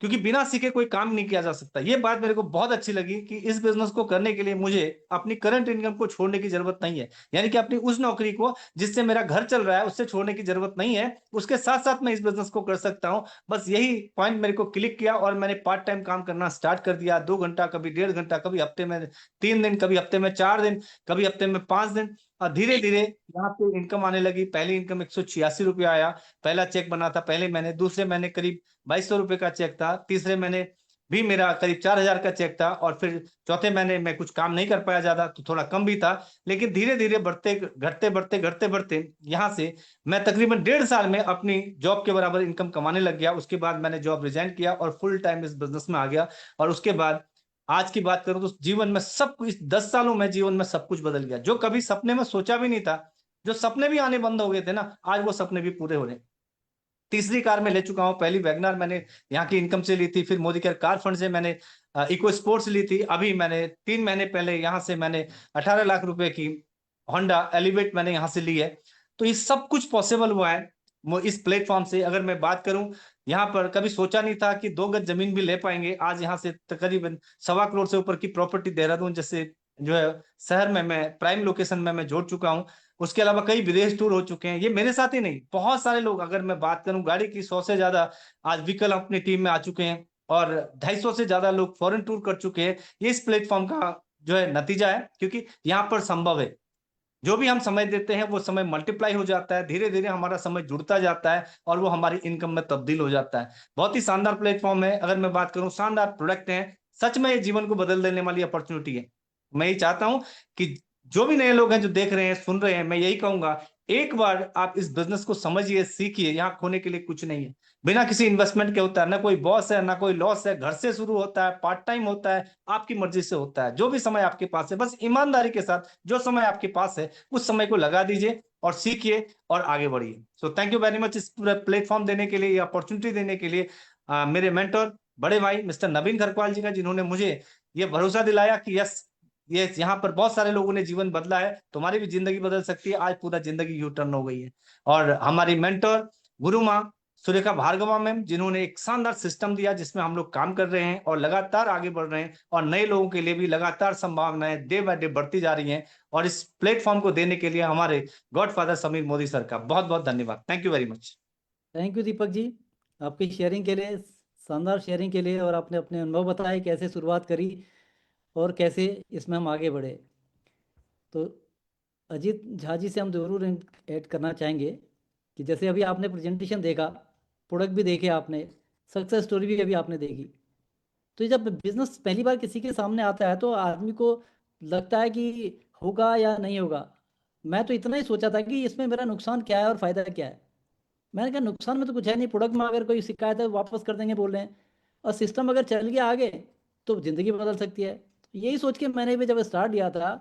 क्योंकि बिना सीखे कोई काम नहीं किया जा सकता। ये बात मेरे को बहुत अच्छी लगी कि इस बिजनेस को करने के लिए मुझे अपनी करंट इनकम को छोड़ने की जरूरत नहीं है, यानी कि अपनी उस नौकरी को जिससे मेरा घर चल रहा है उससे छोड़ने की जरूरत नहीं है, उसके साथ साथ मैं इस बिजनेस को कर सकता हूं। बस यही पॉइंट मेरे को क्लिक किया और मैंने पार्ट टाइम काम करना स्टार्ट कर दिया। 2 घंटा, कभी 1.5 घंटा, कभी हफ्ते में 3 दिन, कभी हफ्ते में 4 दिन, कभी हफ्ते में 5 दिन, और धीरे धीरे यहाँ पे इनकम आने लगी। पहली इनकम 186 रुपया आया, पहला चेक बना था पहले महीने, दूसरे महीने करीब 2200 रुपए का चेक था, तीसरे महीने भी मेरा करीब 4000 का चेक था, और फिर चौथे महीने में कुछ काम नहीं कर पाया ज्यादा तो थोड़ा कम भी था। लेकिन धीरे धीरे बढ़ते घटते बढ़ते घटते बढ़ते यहाँ से मैं तकरीबन 1.5 साल में अपनी जॉब के बराबर इनकम कमाने लग गया। उसके बाद मैंने जॉब रिजाइन किया और फुल टाइम इस बिजनेस में आ गया, और उसके बाद आज की बात करूं तो जीवन में सब कुछ, 10 सालों में जीवन में सब कुछ बदल गया। जो कभी सपने में सोचा भी नहीं था, जो सपने भी आने बंद हो गए थे ना, आज वो सपने भी पूरे हो रहे हैं। तीसरी कार में ले चुका हूं, पहली वैगनार मैंने यहाँ की इनकम से ली थी, फिर मोदी केयर कार फंड से मैंने इको स्पोर्ट्स ली थी, अभी मैंने 3 महीने पहले यहाँ से मैंने 18 लाख रुपए की होंडा एलिवेट मैंने यहाँ से ली है। तो ये सब कुछ पॉसिबल हुआ है इस प्लेटफॉर्म से। अगर मैं बात करूं, यहाँ पर कभी सोचा नहीं था कि 2 गज जमीन भी ले पाएंगे। आज यहाँ से तकरीबन 1.25 करोड़ से ऊपर की प्रॉपर्टी देहरादून जैसे जो है शहर में मैं प्राइम लोकेशन में मैं जोड़ चुका हूँ। उसके अलावा कई विदेश टूर हो चुके हैं। ये मेरे साथ ही नहीं, बहुत सारे लोग, अगर मैं बात करूं गाड़ी की 100 से ज्यादा आज व्हीकल अपनी टीम में आ चुके हैं, और 250 से ज्यादा लोग फॉरेन टूर कर चुके हैं। ये इस प्लेटफॉर्म का जो है नतीजा है, क्योंकि यहाँ पर संभव है, जो भी हम समय देते हैं वो समय मल्टीप्लाई हो जाता है, धीरे धीरे हमारा समय जुड़ता जाता है और वो हमारी इनकम में तब्दील हो जाता है। बहुत ही शानदार प्लेटफॉर्म है। अगर मैं बात करूं, शानदार प्रोडक्ट है, सच में ये जीवन को बदल देने वाली अपॉर्चुनिटी है। मैं ये चाहता हूं कि जो भी नए लोग हैं जो देख रहे हैं सुन रहे हैं, मैं यही कहूंगा, एक बार आप इस बिजनेस को समझिए, सीखिए। यहाँ खोने के लिए कुछ नहीं है, बिना किसी इन्वेस्टमेंट के होता है, ना कोई बॉस है ना कोई लॉस है, घर से शुरू होता है, पार्ट टाइम होता है, आपकी मर्जी से होता है। जो भी समय आपके पास है, बस ईमानदारी के साथ जो समय आपके पास है उस समय को लगा दीजिए और सीखिए और आगे बढ़िए। So thank you very much इस पूरा प्लेटफॉर्म देने के लिए, ये अपॉर्चुनिटी देने के लिए मेरे मेंटर बड़े भाई मिस्टर नवीन खरकवाल जी का, जिन्होंने मुझे ये भरोसा दिलाया कि यस, ये यहाँ पर बहुत सारे लोगों ने जीवन बदला है, तुम्हारी भी जिंदगी बदल सकती है। आज पूरा जिंदगी यू टर्न हो गई है। और हमारी मेंटर गुरु माँ सुरेखा भार्गवा मैम, जिन्होंने एक शानदार सिस्टम दिया जिसमें हम लोग काम कर रहे हैं और लगातार आगे बढ़ रहे हैं, और नए लोगों के लिए भी लगातार संभावनाएं डे बाय डे बढ़ती जा रही हैं। और इस प्लेटफॉर्म को देने के लिए हमारे गॉडफादर समीर मोदी सर का बहुत बहुत धन्यवाद। Thank you very much. Thank you Deepak ji, आपकी शेयरिंग के लिए, शानदार शेयरिंग के लिए, और आपने अपने अनुभव बताए कैसे शुरुआत करी और कैसे इसमें हम आगे बढ़े। तो अजीत झा जी से हम जरूर ऐड करना चाहेंगे कि जैसे अभी आपने प्रेजेंटेशन देखा, प्रोडक्ट भी देखे आपने, सक्सेस स्टोरी भी अभी आपने देखी, तो जब बिजनेस पहली बार किसी के सामने आता है तो आदमी को लगता है कि होगा या नहीं होगा। मैं तो इतना ही सोचा था कि इसमें मेरा नुकसान क्या है और फ़ायदा क्या है। मैंने कहा नुकसान में तो कुछ है नहीं, प्रोडक्ट में अगर कोई शिकायत है वापस कर देंगे बोल रहे हैं, और सिस्टम अगर चल गया आगे तो ज़िंदगी बदल सकती है। यही सोच के मैंने भी जब स्टार्ट किया था,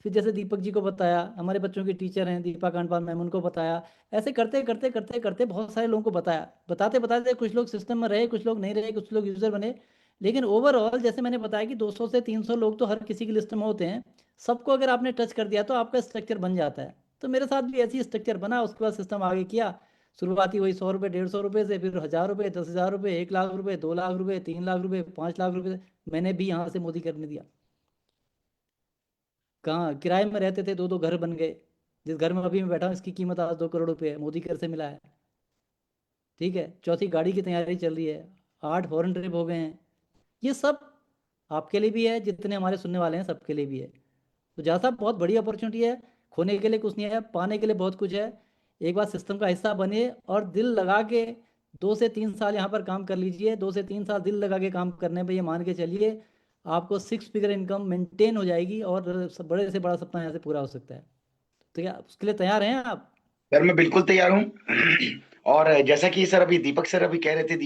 फिर जैसे दीपक जी को बताया, हमारे बच्चों की टीचर हैं दीपा कांडपाल मैम, उनको बताया, ऐसे करते करते करते करते बहुत सारे लोगों को बताया, बताते बताते कुछ लोग सिस्टम में रहे, कुछ लोग नहीं रहे, कुछ लोग यूज़र बने। लेकिन ओवरऑल जैसे मैंने बताया कि 200 से 300 लोग तो हर किसी की लिस्ट में होते हैं, सबको अगर आपने टच कर दिया तो आपका स्ट्रक्चर बन जाता है। तो मेरे साथ भी ऐसी स्ट्रक्चर बना, उसके बाद सिस्टम आगे किया। शुरुआती वही 100 रुपये 150 रुपये से, फिर 1000 रुपये 10,000 रुपये 1 लाख रुपये 2 लाख रुपये 3 लाख रुपये 5 लाख रुपये मैंने भी यहाँ से मोदी करने दिया। कहाँ किराए में रहते थे, 2 घर बन गए। जिस घर में अभी मैं बैठा हूँ इसकी कीमत आज 2 करोड़ रुपये है, मोदी कर से मिला है। ठीक है, चौथी गाड़ी की तैयारी चल रही है, 8 फॉरेन ट्रिप हो गए हैं। ये सब आपके लिए भी है, जितने हमारे सुनने वाले हैं सबके लिए भी है। तो जहाँ साहब बहुत बड़ी अपॉर्चुनिटी है, खोने के लिए कुछ नहीं है, पाने के लिए बहुत कुछ है। एक बार सिस्टम का हिस्सा बनिए और दिल लगा के 2 से 3 साल यहाँ पर काम कर लीजिए। 2 से 3 साल दिल लगा के काम करने पे ये मान के चलिए आपको 6 फिगर इनकम मेंटेन हो जाएगी और बड़े से बड़ा सपना यहाँ से पूरा हो सकता है। तो क्या उसके लिए तैयार हैं आप? सर मैं बिल्कुल तैयार हूँ। और जैसा कि सर अभी दीपक सर अभी कह रहे थे,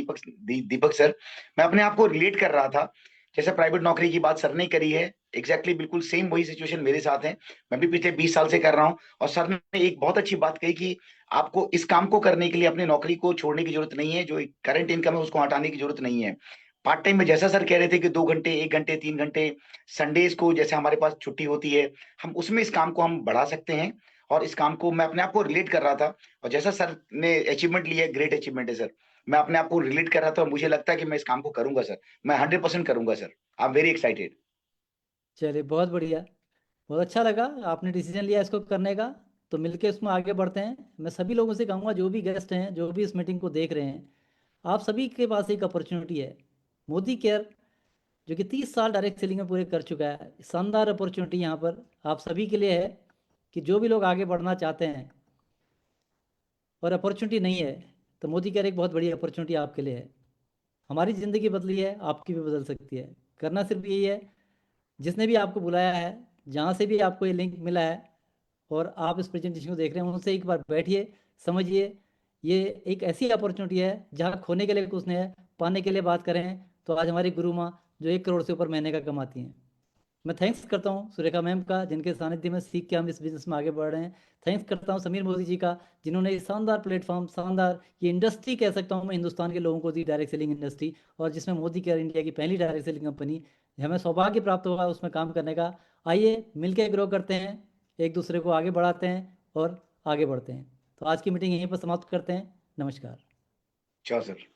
दीपक सर, मैं अपने आप को रिलेट कर रहा था। जैसे प्राइवेट नौकरी की बात सर ने करी है, एग्जैक्टली बिल्कुल सेम वही सिचुएशन मेरे साथ है। मैं भी पिछले 20 साल से कर रहा हूँ। और सर ने एक बहुत अच्छी बात कही कि आपको इस काम को करने के लिए अपनी नौकरी को छोड़ने की जरूरत नहीं है, जो करंट इनकम है उसको हटाने की जरूरत नहीं है। पार्ट टाइम में जैसा सर कह रहे थे कि 2 घंटे 1 घंटे 3 घंटे संडेज को जैसे हमारे पास छुट्टी होती है, हम उसमें इस काम को हम बढ़ा सकते हैं। और इस काम को मैं अपने आप को रिलेट कर रहा था, और जैसा सर ने अचीवमेंट लिया है, ग्रेट अचीवमेंट है सर। मैं अपने आप को रिलेट कर रहा था और मुझे लगता है कि मैं इस काम को करूंगा सर, मैं 100% करूंगा sir. I am very excited. चलिए बहुत बढ़िया, बहुत अच्छा लगा आपने डिसीजन लिया इसको करने का। तो मिलके इसमें आगे बढ़ते हैं। मैं सभी लोगों से कहूँगा, जो भी गेस्ट हैं, जो भी इस मीटिंग को देख रहे हैं, आप सभी के पास एक अपॉर्चुनिटी है। मोदी केयर जो कि 30 साल डायरेक्ट सेलिंग में पूरे कर चुका है, शानदार अपॉर्चुनिटी यहाँ पर आप सभी के लिए है कि जो भी लोग आगे बढ़ना चाहते हैं और अपॉर्चुनिटी नहीं है, तो मोदी केयर एक बहुत बड़ी अपॉर्चुनिटी आपके लिए है। हमारी ज़िंदगी बदली है, आपकी भी बदल सकती है। करना सिर्फ यही है, जिसने भी आपको बुलाया है, जहाँ से भी आपको ये लिंक मिला है और आप इस प्रेजेंटेशन को देख रहे हैं, उनसे एक बार बैठिए, समझिए। ये एक ऐसी अपॉर्चुनिटी है जहाँ खोने के लिए कुछ नहीं है, पाने के लिए बात करें तो आज हमारी गुरु माँ जो 1 करोड़ से ऊपर महीने का कमाती हैं। मैं थैंक्स करता हूँ सुरेखा मैम का, जिनके सानिध्य में सीख के हम इस बिजनेस में आगे बढ़ रहे हैं। थैंक्स करता हूँ समीर मोदी जी का, जिन्होंने इस शानदार प्लेटफॉर्म, शानदार ये इंडस्ट्री कह सकता हूँ मैं, हिंदुस्तान के लोगों को दी, डायरेक्ट सेलिंग इंडस्ट्री, और जिसमें मोदी केयर इंडिया की पहली डायरेक्ट सेलिंग कंपनी, हमें सौभाग्य प्राप्त हुआ उसमें काम करने का। आइए मिलकर ग्रो करते हैं, एक दूसरे को आगे बढ़ाते हैं और आगे बढ़ते हैं। तो आज की मीटिंग यहीं पर समाप्त करते हैं। नमस्कार। चलो सर।